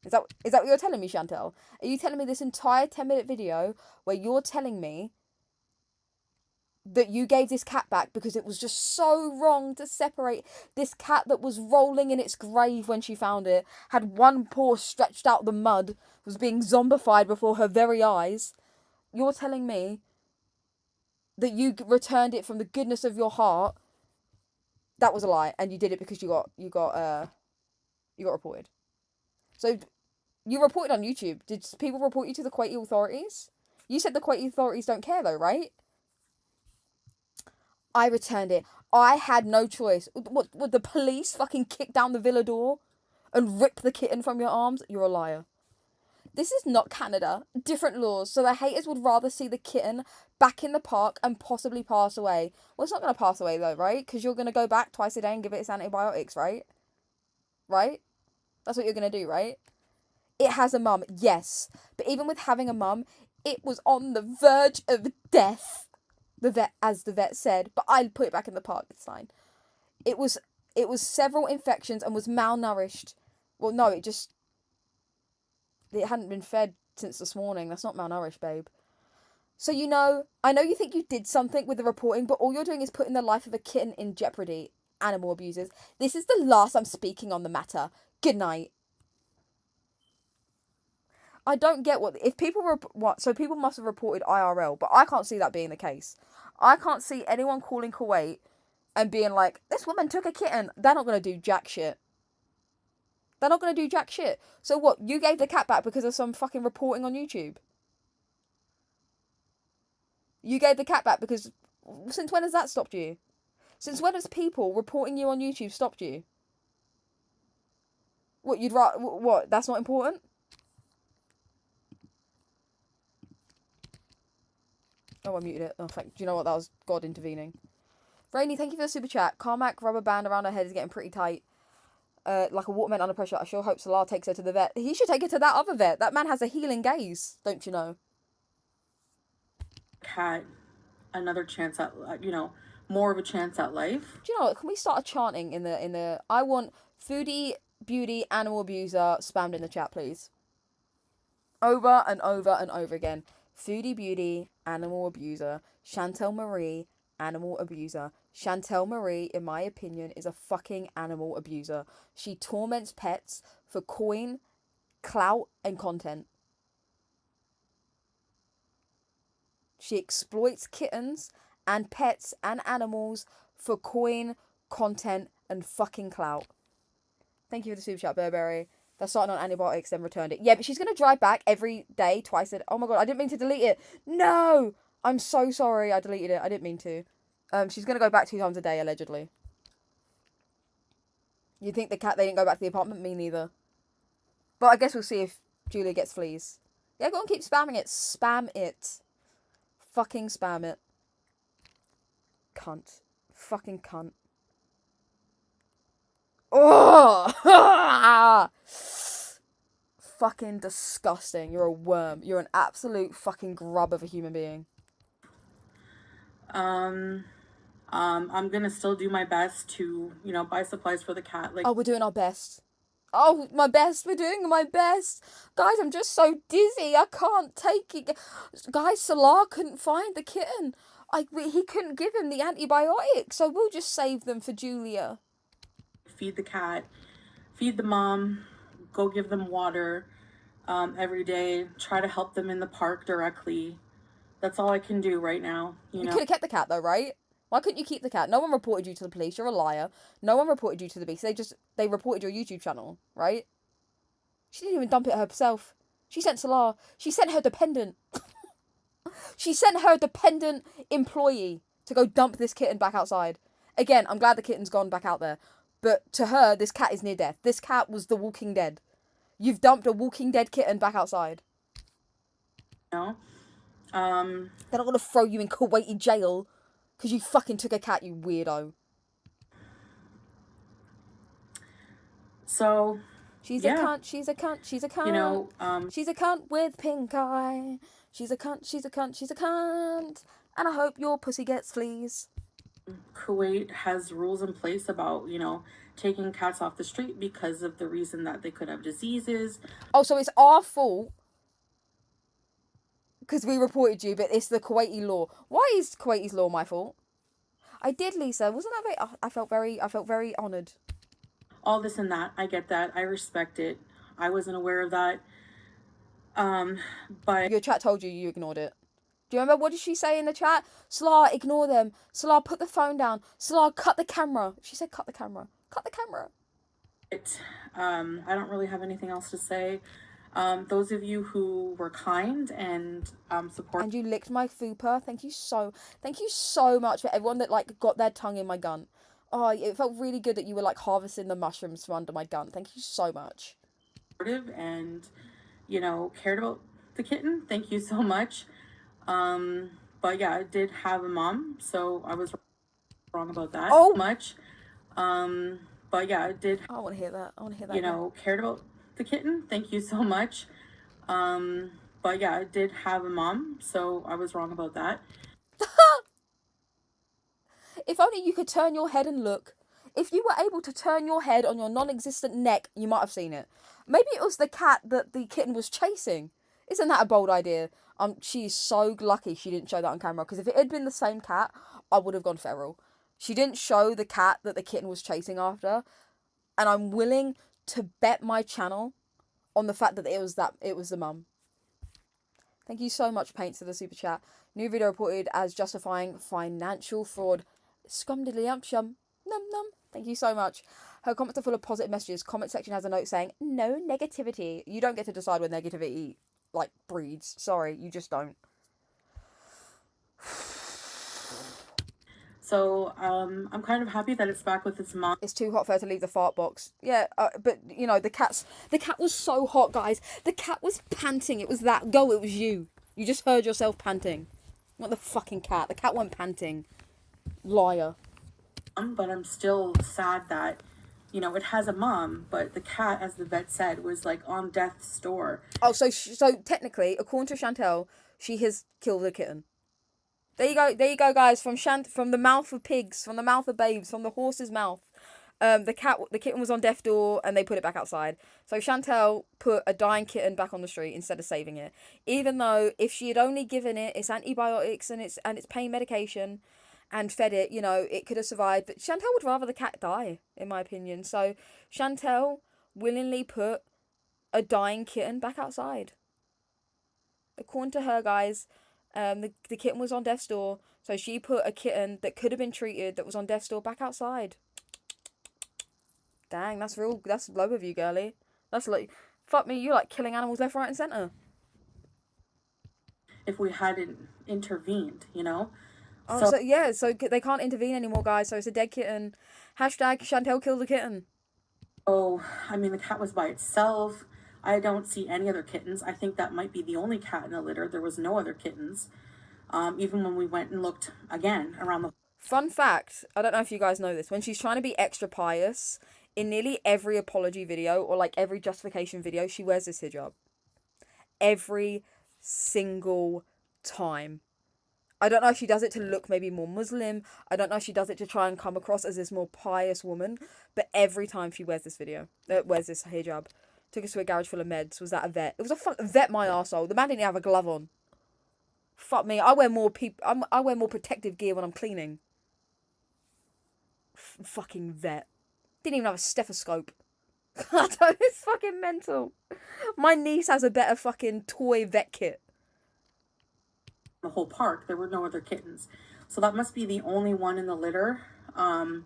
Is that what you're telling me, Chantal? Are you telling me this entire 10-minute video where you're telling me that you gave this cat back because it was just so wrong to separate this cat that was rolling in its grave when she found it, had one paw stretched out the mud, was being zombified before her very eyes? You're telling me that you returned it from the goodness of your heart? That was a lie, and you did it because you got reported. So you reported on YouTube. Did people report you to the Kuwaiti authorities? You said the Kuwaiti authorities don't care though, right? I returned it. I had no choice. What, would the police fucking kick down the villa door and rip the kitten from your arms? You're a liar. This is not Canada. Different laws. So the haters would rather see the kitten back in the park and possibly pass away. Well, it's not going to pass away though, right? Because you're going to go back twice a day and give it its antibiotics, right? Right? That's what you're going to do, right? It has a mum, yes. But even with having a mum, it was on the verge of death. As the vet said, but I put it back in the park. It's fine. It was several infections and was malnourished. Well, no, it hadn't been fed since this morning. That's not malnourished, babe. So, you know, I know you think you did something with the reporting, but all you're doing is putting the life of a kitten in jeopardy. Animal abusers. This is the last I'm speaking on the matter. Good night. I don't get what if people were what so people must have reported IRL, but I can't see that being the case. I can't see anyone calling Kuwait and being like, this woman took a kitten. They're not gonna do jack shit. They're not gonna do jack shit. So what? You gave the cat back because of some fucking reporting on YouTube. You gave the cat back because since when has that stopped you? Since when has people reporting you on YouTube stopped you? What you'd rather? What? That's not important. Oh, I muted it. Oh, thank. Do you know what? That was God intervening. Rainy, thank you for the super chat. Carmack rubber band around her head is getting pretty tight. Like a watermelon under pressure. I sure hope Salah takes her to the vet. He should take her to that other vet. That man has a healing gaze, don't you know? Cat another chance at, more of a chance at life. Do you know what? Can we start a chanting in the? I want foodie, beauty, animal abuser spammed in the chat, please. Over and over and over again. Foodie beauty, animal abuser. Chantal Marie, animal abuser. Chantal Marie, in my opinion, is a fucking animal abuser. She torments pets for coin, clout, and content. She exploits kittens and pets and animals for coin, content, and fucking clout. Thank you for the super chat, Burberry. They're starting on antibiotics, then returned it. Yeah, but she's going to drive back every day, twice a day. Oh my god, I didn't mean to delete it. No! I'm so sorry I deleted it. I didn't mean to. She's going to go back 2 times a day, allegedly. You think they didn't go back to the apartment? Me neither. But I guess we'll see if Julia gets fleas. Yeah, go on, keep spamming it. Spam it. Fucking spam it. Cunt. Fucking cunt. Oh! Fucking disgusting. You're a worm. You're an absolute fucking grub of a human being. I'm gonna still do my best to, buy supplies for the cat. Oh, we're doing our best. Oh, my best. We're doing my best. Guys, I'm just so dizzy. I can't take it. Guys, Salah couldn't find the kitten. He couldn't give him the antibiotics, so we'll just save them for Julia. Feed the cat, feed the mom, go give them water every day, try to help them in the park directly. That's all I can do right now. You could have kept the cat though, right? Why couldn't you keep the cat? No one reported you to the police. You're a liar. No one reported you to the police. They reported your YouTube channel, right? She didn't even dump it herself. She sent Salah. She sent her dependent. She sent her dependent employee to go dump this kitten back outside. Again, I'm glad the kitten's gone back out there. But to her, this cat is near death. This cat was the Walking Dead. You've dumped a Walking Dead kitten back outside. No. They're not going to throw you in Kuwaiti jail because you fucking took a cat, you weirdo. So, she's a cunt, she's a cunt, she's a cunt. She's a cunt with pink eye. She's a cunt, she's a cunt, she's a cunt. And I hope your pussy gets fleas. Kuwait has rules in place about, taking cats off the street because of the reason that they could have diseases. Oh, so it's our fault because we reported you, but it's the Kuwaiti law. Why is Kuwaiti's law my fault? I did, Lisa. Wasn't that very... I felt very honoured. All this and that. I get that. I respect it. I wasn't aware of that. But... Your chat told you, you ignored it. Do you remember what did she say in the chat? Salah, ignore them. Salah, put the phone down. Salah, cut the camera. She said cut the camera. Cut the camera. I don't really have anything else to say. Those of you who were kind and support, and you licked my fupa. Thank you so much for everyone that got their tongue in my gun. Oh, it felt really good that you were harvesting the mushrooms from under my gun. Thank you so much. And cared about the kitten. Thank you so much. But yeah, I did have a mom, so I was wrong about that. Oh, much. But yeah, I did. I want to hear that. Cared about the kitten. Thank you so much. But yeah, I did have a mom, so I was wrong about that. If only you could turn your head and look. If you were able to turn your head on your non-existent neck, you might have seen it. Maybe it was the cat that the kitten was chasing. Isn't that a bold idea? She's so lucky she didn't show that on camera, because if it had been the same cat, I would have gone feral. She didn't show the cat that the kitten was chasing after, and I'm willing to bet my channel on the fact that it was the mum. Thank you so much, Paints, for the super chat. New video reported as justifying financial fraud. Scum diddly ump shum. Num num. Thank you so much. Her comments are full of positive messages. Comment section has a note saying, no negativity. You don't get to decide where negativity, like, breeds. Sorry, you just don't. So, I'm kind of happy that it's back with its mom. It's too hot for her to leave the fart box. Yeah, but, you know, the cat was so hot, guys. The cat was panting. It was that. Go, it was you. You just heard yourself panting. Not the fucking cat. The cat went panting. Liar. But I'm still sad that, you know, it has a mom, but the cat, as the vet said, was like on death's door. Oh, so technically, according to Chantal, she has killed a kitten. There you go, guys. From the mouth of pigs, from the mouth of babes, from the horse's mouth. The kitten was on death's door, and they put it back outside. So Chantal put a dying kitten back on the street instead of saving it. Even though if she had only given it its antibiotics and its pain medication, and fed it, you know, it could have survived. But Chantal would rather the cat die, in my opinion. So Chantal willingly put a dying kitten back outside. According to her, guys, the kitten was on death's door, so she put a kitten that could have been treated, that was on death's door, back outside. Dang, that's low of you, girly. That's like, fuck me, you like killing animals left, right, and centre. If we hadn't intervened, you know? Oh, so they can't intervene anymore, guys, so it's a dead kitten. Hashtag Chantal killed the kitten. Oh, I mean, the cat was by itself. I don't see any other kittens. I think that might be the only cat in the litter. There was no other kittens. Even when we went and looked again around the... Fun fact, I don't know if you guys know this, when she's trying to be extra pious, in nearly every apology video, or like every justification video, she wears this hijab. Every single time. I don't know if she does it to look maybe more Muslim. I don't know if she does it to try and come across as this more pious woman. But every time she wears this hijab. Took us to a garage full of meds. Was that a vet? It was a vet, my arsehole. The man didn't have a glove on. Fuck me. I wear more protective gear when I'm cleaning. Fucking vet. Didn't even have a stethoscope. It's fucking mental. My niece has a better fucking toy vet kit. The whole park, there were no other kittens, so that must be the only one in the litter. And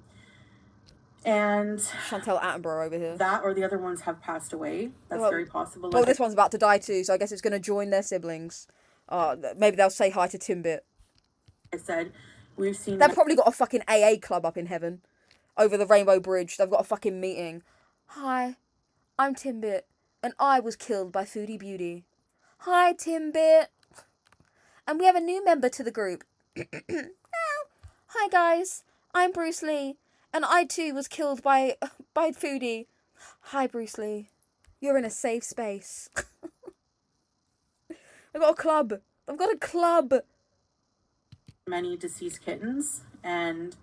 Chantal Attenborough over here. That or the other ones have passed away. That's very possible. Well, this one's about to die too, so I guess it's going to join their siblings. Maybe they'll say hi to Timbit. I said, we've seen... They've probably got a fucking AA club up in heaven. Over the Rainbow Bridge. They've got a fucking meeting. Hi, I'm Timbit, and I was killed by Foodie Beauty. Hi, Timbit. And we have a new member to the group. Hi, guys. I'm Bruce Lee. And I, too, was killed by Foodie. Hi, Bruce Lee. You're in a safe space. I've got a club. I've got a club. Many deceased kittens. And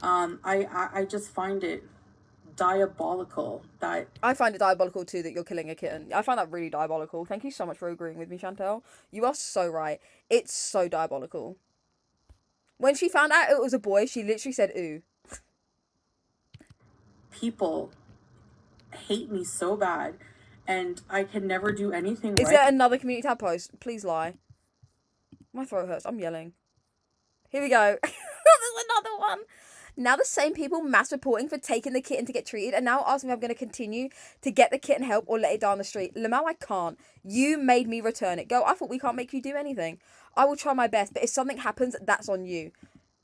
I just find it diabolical that... I find it diabolical too that you're killing a kitten. I find that really diabolical. Thank you so much for agreeing with me, Chantal. You are so right. It's so diabolical. When she found out it was a boy, she literally said, ooh. People hate me so bad, and I can never do anything right. Is there another community tab post? Please lie. My throat hurts. I'm yelling. Here we go. There's another one. Now the same people mass reporting for taking the kitten to get treated and now asking if I'm going to continue to get the kitten help or let it die on the street. Lamau, I can't. You made me return it. Go, I thought we can't make you do anything. I will try my best, but if something happens, that's on you.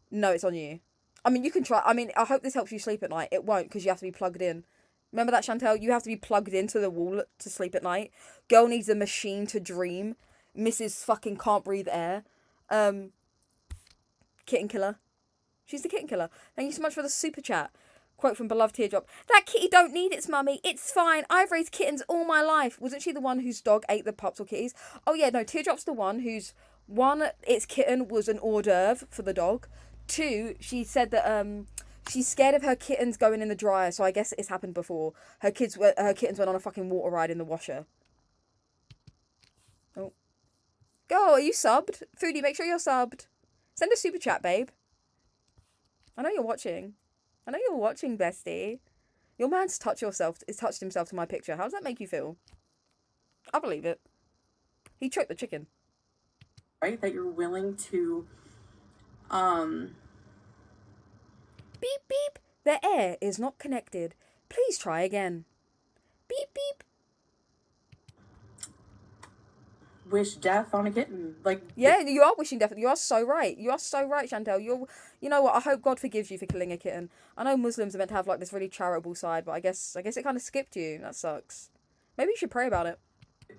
No, it's on you. I mean, you can try. I mean, I hope this helps you sleep at night. It won't, because you have to be plugged in. Remember that, Chantal? You have to be plugged into the wall to sleep at night. Girl needs a machine to dream. Mrs. fucking can't breathe air. Kitten killer. She's the kitten killer. Thank you so much for the super chat. Quote from Beloved Teardrop. That kitty don't need its mummy. It's fine. I've raised kittens all my life. Wasn't she the one whose dog ate the pups or kitties? Oh yeah, no, Teardrop's the one whose, one, its kitten was an hors d'oeuvre for the dog. Two, she said that she's scared of her kittens going in the dryer, so I guess it's happened before. Her kittens went on a fucking water ride in the washer. Oh, Go, are you subbed? Foodie, make sure you're subbed. Send a super chat, babe. I know you're watching. I know you're watching, bestie. Your man's touched himself to my picture. How does that make you feel? I believe it. He choked the chicken. Right? That you're willing to, Beep, beep. The air is not connected. Please try again. Beep, beep. wish death on a kitten. Like, yeah, you are wishing death. You are so right. You are so right, Chantal. You know what? I hope God forgives you for killing a kitten. I know Muslims are meant to have like this really charitable side, but I guess it kind of skipped you. That sucks. Maybe you should pray about it.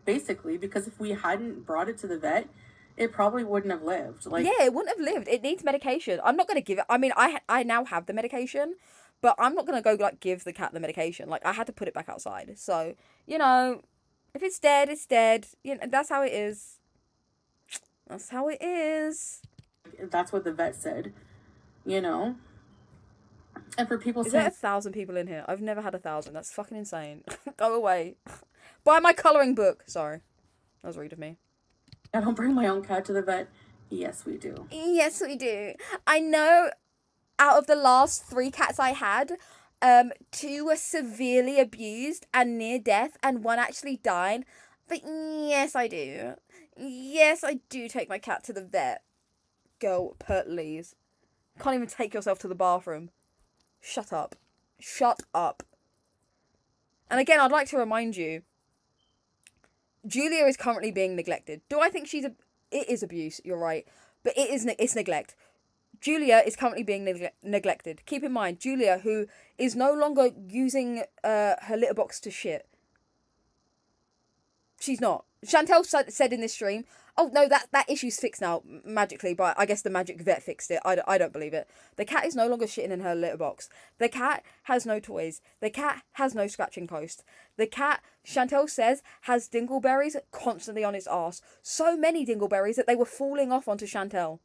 Basically, because if we hadn't brought it to the vet, it probably wouldn't have lived. Like, yeah, it wouldn't have lived. It needs medication. I'm not gonna give it. I mean, I now have the medication, but I'm not gonna go like give the cat the medication. Like I had to put it back outside. So you know, if it's dead, it's dead. You know, that's how it is. That's how it is. that's what the vet said, you know? And for people Is saying... there 1,000 people in here? I've never had 1,000. That's fucking insane. Go away. Buy my colouring book. Sorry. That was rude of me. I don't bring my own cat to the vet. Yes, we do. Yes, we do. I know out of the last 3 cats I had, 2 were severely abused and near death, and 1 actually died. But yes, I do. Yes, I do take my cat to the vet. Go, please. Can't even take yourself to the bathroom. Shut up. Shut up. And again, I'd like to remind you, Julia is currently being neglected. Do I think it is abuse, you're right. But it's neglect. Julia is currently being neglected. Keep in mind, Julia, who is no longer using her litter box to shit. She's not. Chantal said in this stream, oh no, that issue's fixed now, magically, but I guess the magic vet fixed it. I don't believe it. The cat is no longer shitting in her litter box. The cat has no toys. The cat has no scratching post. The cat, Chantal says, has dingleberries constantly on its arse. So many dingleberries that they were falling off onto Chantal.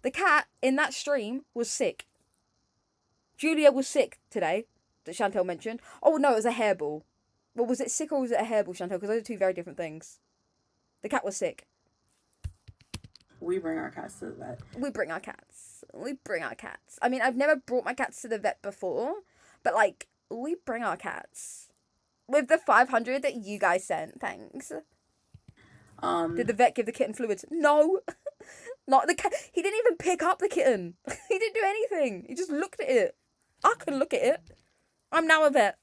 The cat, in that stream, was sick. Julia was sick today, that Chantal mentioned. Oh no, it was a hairball. Well, was it sick or was it a hairball, Chantal? Because those are 2 very different things. The cat was sick. We bring our cats to the vet. We bring our cats. We bring our cats. I mean, I've never brought my cats to the vet before, but like, we bring our cats. With the 500 that you guys sent, thanks. Did the vet give the kitten fluids? No. Not the cat. He didn't even pick up the kitten. He didn't do anything. He just looked at it. I can look at it. I'm now a vet.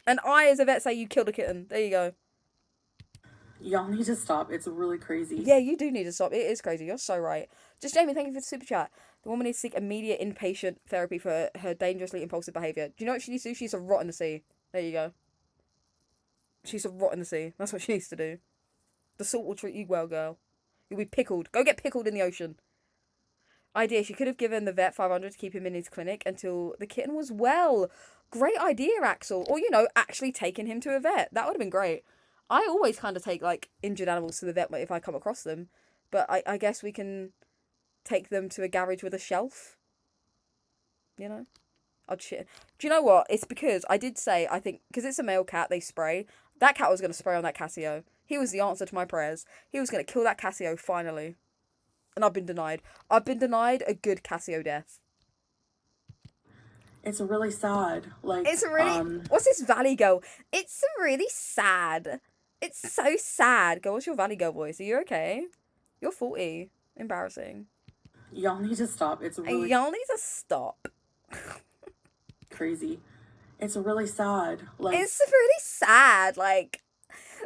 And I, as a vet, say you killed a kitten. There you go. Y'all need to stop. It's really crazy. Yeah, you do need to stop. It is crazy. You're so right. Just Jamie, thank you for the super chat. The woman needs to seek immediate inpatient therapy for her dangerously impulsive behaviour. Do you know what she needs to do? She needs to rot in the sea. There you go. She needs to rot in the sea. That's what she needs to do. The salt will treat you well, girl. You'll be pickled. Go get pickled in the ocean. Idea. She could have given the vet 500 to keep him in his clinic until the kitten was well. Great idea, Axel. Or, actually taking him to a vet. That would have been great. I always kind of take, like, injured animals to the vet if I come across them. But I guess we can take them to a garage with a shelf. I'd shit. Do you know what? It's because I did say, I think, because it's a male cat, they spray. That cat was going to spray on that Casio. He was the answer to my prayers. He was going to kill that Casio, finally. And I've been denied. I've been denied a good Casio death. It's really sad. Like, it's really... what's this Valley Girl? It's really sad. It's so sad. Girl, what's your Valley Girl voice? Are you okay? You're 40. Embarrassing. Y'all need to stop. It's really... Y'all need to stop. Crazy. It's really sad. Like, it's really sad. Like,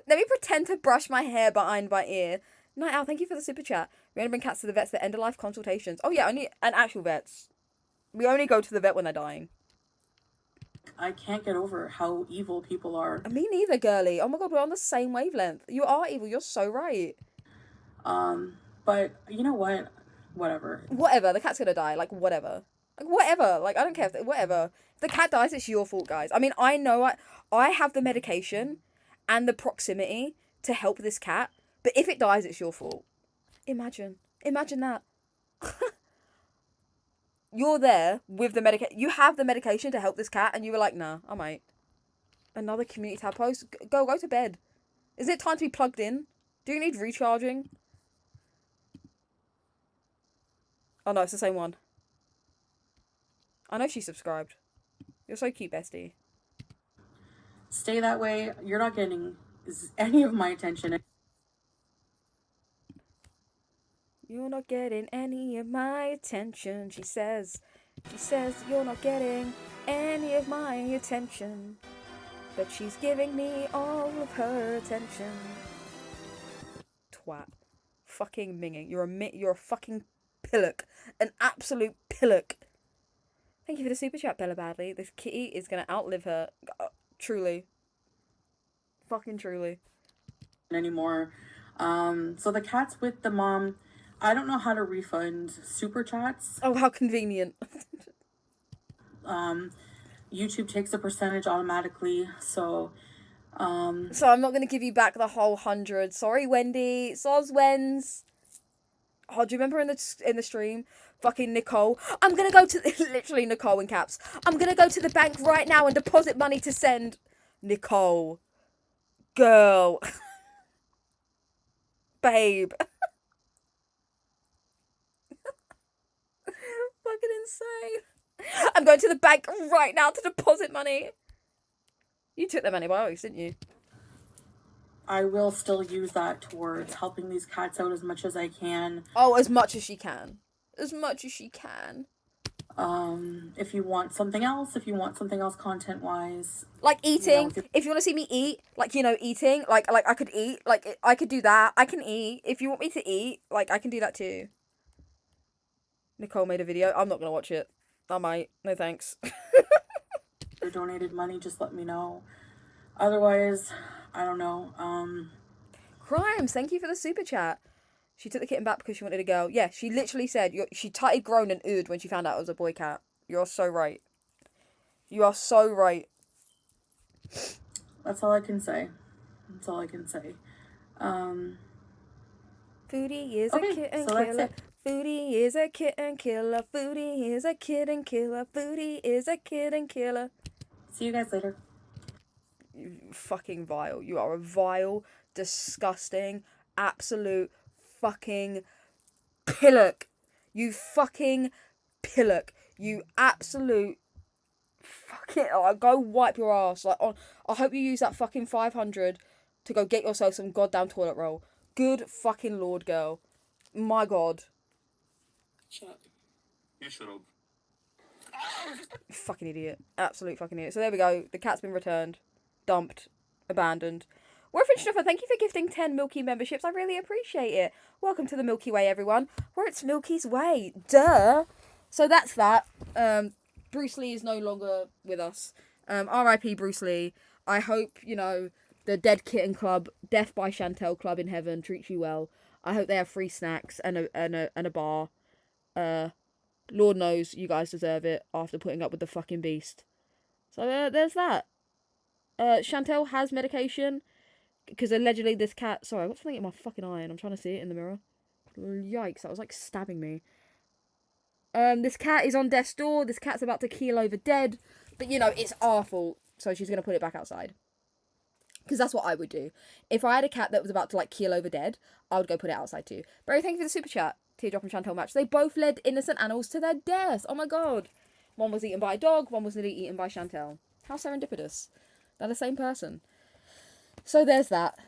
let me pretend to brush my hair behind my ear. Night Owl, thank you for the super chat. We only bring cats to the vets for end-of-life consultations. Oh yeah, only and actual vets. We only go to the vet when they're dying. I can't get over how evil people are. Me neither, girly. Oh my god, we're on the same wavelength. You are evil. You're so right. But you know what? Whatever. Whatever. The cat's gonna die. Like, whatever. Like, whatever. Like, I don't care. Whatever. If the cat dies, it's your fault, guys. I mean, I know I have the medication and the proximity to help this cat. But if it dies, it's your fault. Imagine that. You're there with the medication. You have the medication to help this cat, and you were like, nah, I might. Another community tab post. Go to bed. Is it time to be plugged in? Do you need recharging? Oh no, it's the same one. I know she subscribed. You're so cute, bestie. Stay that way. You're not getting any of my attention. You're not getting any of my attention, she says. She says you're not getting any of my attention. But she's giving me all of her attention. Twat. Fucking minging. You're a fucking pillock. An absolute pillock. Thank you for the super chat, Bella Badley. This kitty is gonna outlive her. Truly. Fucking truly. Anymore. So the cat's with the mom. I don't know how to refund super chats. Oh, how convenient. YouTube takes a percentage automatically, so So I'm not gonna give you back the whole 100. Sorry, Wendy. Soswens. Oh, do you remember in the stream? Fucking Nicole. I'm gonna go to literally Nicole in caps. I'm gonna go to the bank right now and deposit money to send. Nicole. Girl. Babe. Fucking insane. I'm going to the bank right now to deposit money. You took their money by always, didn't you? I will still use that towards helping these cats out as much as I can. Oh, as much as she can. As much as she can. If you want something else content wise. Like eating. If you want to see me eat, like, you know, eating, like I could eat, like I could do that. I can eat. If you want me to eat, like I can do that too. Nicole made a video. I'm not gonna watch it. I might. No thanks. Or donated money, just let me know. Otherwise, I don't know. Crimes, thank you for the super chat. She took the kitten back because she wanted a girl. Yeah, she literally said she tutted, groaned, and oohed when she found out it was a boy cat. You're so right. You are so right. That's all I can say. That's all I can say. Foodie is a kitten killer. Foodie is a kitten killer. Foodie is a kitten killer. Foodie is a kitten killer. See you guys later. You fucking vile. You are a vile, disgusting, absolute fucking pillock. You fucking pillock. You absolute fucking... Oh, go wipe your ass. Like, I hope you use that fucking 500 to go get yourself some goddamn toilet roll. Good fucking lord, girl. My god. Shut up. Yeah, shut up. Fucking idiot. Absolute fucking idiot. So there we go. The cat's been returned. Dumped. Abandoned. Warfin Schnuffer, thank you for gifting 10 Milky memberships. I really appreciate it. Welcome to the Milky Way, everyone. Where it's Milky's Way. Duh. So that's that. Bruce Lee is no longer with us. R.I.P. Bruce Lee. I hope, you know, the Dead Kitten Club, Death by Chantal Club in heaven treats you well. I hope they have free snacks and a bar. Lord knows you guys deserve it after putting up with the fucking beast. So there's that. Chantal has medication because allegedly this cat... Sorry, I got something in my fucking eye and I'm trying to see it in the mirror. Yikes, that was like stabbing me. This cat is on death's door. This cat's about to keel over dead. But, you know, it's our fault. So she's going to put it back outside. Because that's what I would do. If I had a cat that was about to, like, keel over dead, I would go put it outside too. Barry, thank you for the super chat. Teardrop and Chantal match. They both led innocent animals to their death. Oh my god. One was eaten by a dog. One was nearly eaten by Chantal. How serendipitous. They're the same person. So there's that.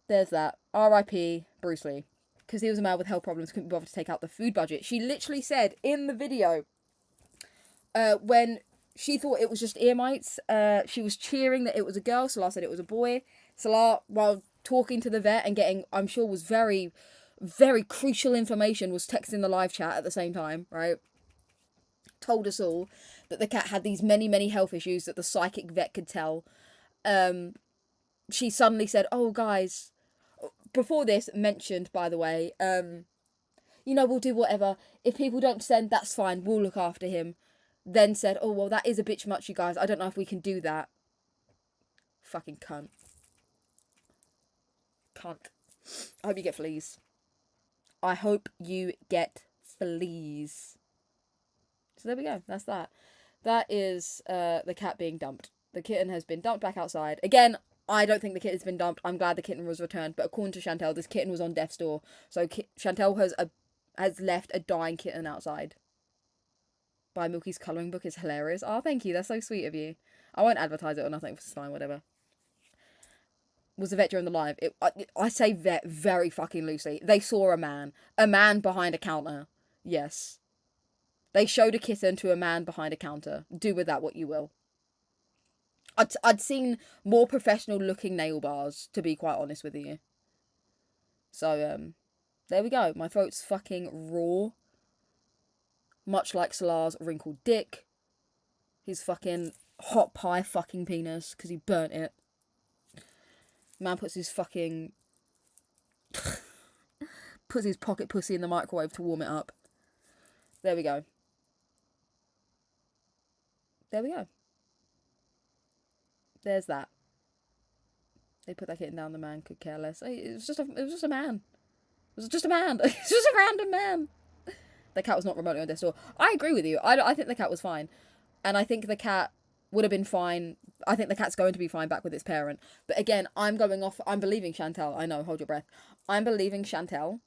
There's that. R.I.P. Bruce Lee. Because he was a man with health problems, couldn't be bothered to take out the food budget. She literally said in the video, when she thought it was just ear mites, she was cheering that it was a girl. Salah said it was a boy. Salah, while talking to the vet and getting, I'm sure, was very, very crucial information, was texting the live chat at the same time, right? Told us all that the cat had these many, many health issues that the psychic vet could tell. She suddenly said, oh, guys... Before this, mentioned, by the way, you know, we'll do whatever. If people don't send, that's fine. We'll look after him. Then said, oh, well, that is a bit much, you guys. I don't know if we can do that. Fucking cunt. Cunt. I hope you get fleas. I hope you get fleas. So there we go. That's that. That is the cat being dumped. The kitten has been dumped back outside. Again, I don't think the kitten's been dumped. I'm glad the kitten was returned. But according to Chantal, this kitten was on death's door. So Chantal has has left a dying kitten outside. Buy Milky's colouring book is hilarious. Oh, thank you. That's so sweet of you. I won't advertise it or nothing. It's fine, whatever. Was the vet during the live? I say vet very fucking loosely. They saw a man behind a counter. Yes. They showed a kitten to a man behind a counter. Do with that what you will. I'd seen more professional looking nail bars, to be quite honest with you. So, there we go. My throat's fucking raw. Much like Salar's wrinkled dick. His fucking hot pie fucking penis, because he burnt it. Man puts his fucking... puts his pocket pussy in the microwave to warm it up. There we go. There we go. There's that. They put that kitten down, the man could care less. It was just a man. It was just a man. It's just a random man. The cat was not remotely on death's door. I agree with you. I think the cat was fine. And I think the cat would have been fine. I think the cat's going to be fine back with its parent. But again, I'm believing Chantal. I know, hold your breath. I'm believing Chantal.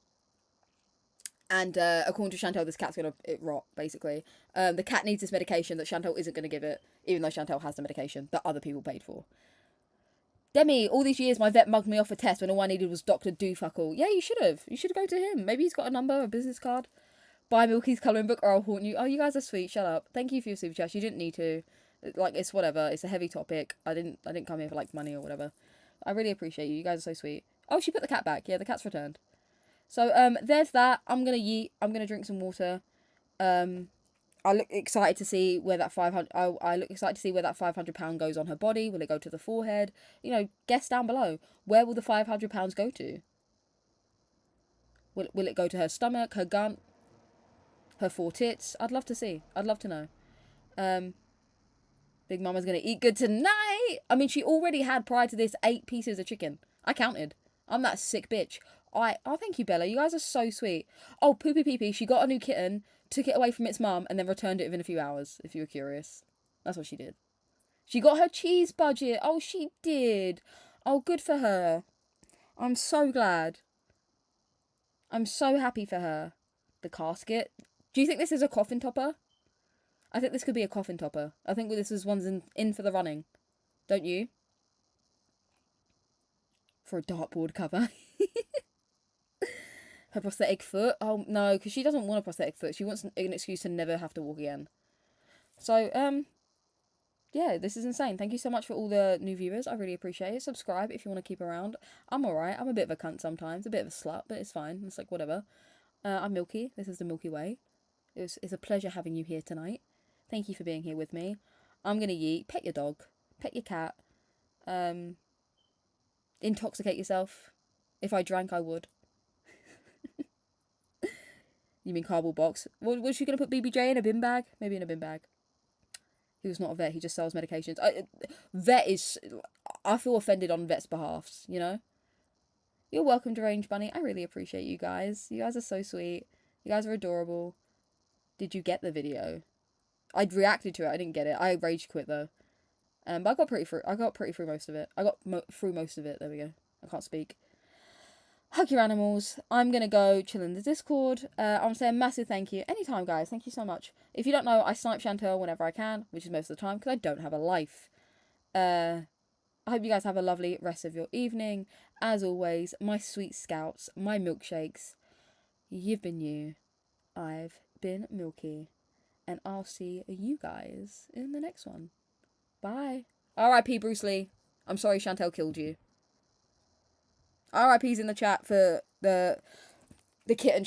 And according to Chantal, this cat's going to rot, basically. The cat needs this medication that Chantal isn't going to give it, even though Chantal has the medication that other people paid for. Demi, all these years my vet mugged me off a test when all I needed was Dr. Doofuckle. Yeah, you should have. You should go to him. Maybe he's got a number, a business card. Buy Milky's colouring book or I'll haunt you. Oh, you guys are sweet. Shut up. Thank you for your super chat. You didn't need to. Like, it's whatever. It's a heavy topic. I didn't come here for, like, money or whatever. I really appreciate you. You guys are so sweet. Oh, she put the cat back. Yeah, the cat's returned. So, there's that. I'm going to yeet. I'm going to drink some water. I look excited to see where that 500... I look excited to see where that £500 goes on her body. Will it go to the forehead? You know, guess down below. Where will the £500 go to? Will it go to her stomach, her gut, her 4 tits? I'd love to see. I'd love to know. Big Mama's going to eat good tonight. I mean, she already had, prior to this, 8 pieces of chicken. I counted. I'm that sick bitch. Oh, thank you, Bella. You guys are so sweet. Oh, Poopy Pee-Pee, she got a new kitten, took it away from its mum, and then returned it within a few hours, if you were curious. That's what she did. She got her cheese budget. Oh, she did. Oh, good for her. I'm so glad. I'm so happy for her. The casket. Do you think this is a coffin topper? I think this could be a coffin topper. I think this is one's in for the running. Don't you? For a dartboard cover. Her prosthetic foot. Oh, no, because she doesn't want a prosthetic foot. She wants an excuse to never have to walk again. So, yeah, this is insane. Thank you so much for all the new viewers. I really appreciate it. Subscribe if you want to keep around. I'm alright. I'm a bit of a cunt sometimes. A bit of a slut, but it's fine. It's like, whatever. I'm Milky. This is the Milky Way. It's a pleasure having you here tonight. Thank you for being here with me. I'm going to yeet. Pet your dog. Pet your cat. Intoxicate yourself. If I drank, I would. You mean cardboard box? Was she going to put BBJ in a bin bag? Maybe in a bin bag. He was not a vet. He just sells medications. Vet is... I feel offended on vet's behalf, you know? You're welcome, Deranged Bunny. I really appreciate you guys. You guys are so sweet. You guys are adorable. Did you get the video? I'd reacted to it. I didn't get it. I rage quit, though. But I got pretty through most of it. I got through most of it. There we go. I can't speak. Hug your animals. I'm going to go chill in the Discord. I'm saying a massive thank you. Anytime, guys. Thank you so much. If you don't know, I snipe Chantal whenever I can, which is most of the time, because I don't have a life. I hope you guys have a lovely rest of your evening. As always, my sweet scouts, my milkshakes. You've been you. I've been Milky. And I'll see you guys in the next one. Bye. R.I.P. Bruce Lee. I'm sorry Chantal killed you. RIP's in the chat for the kitten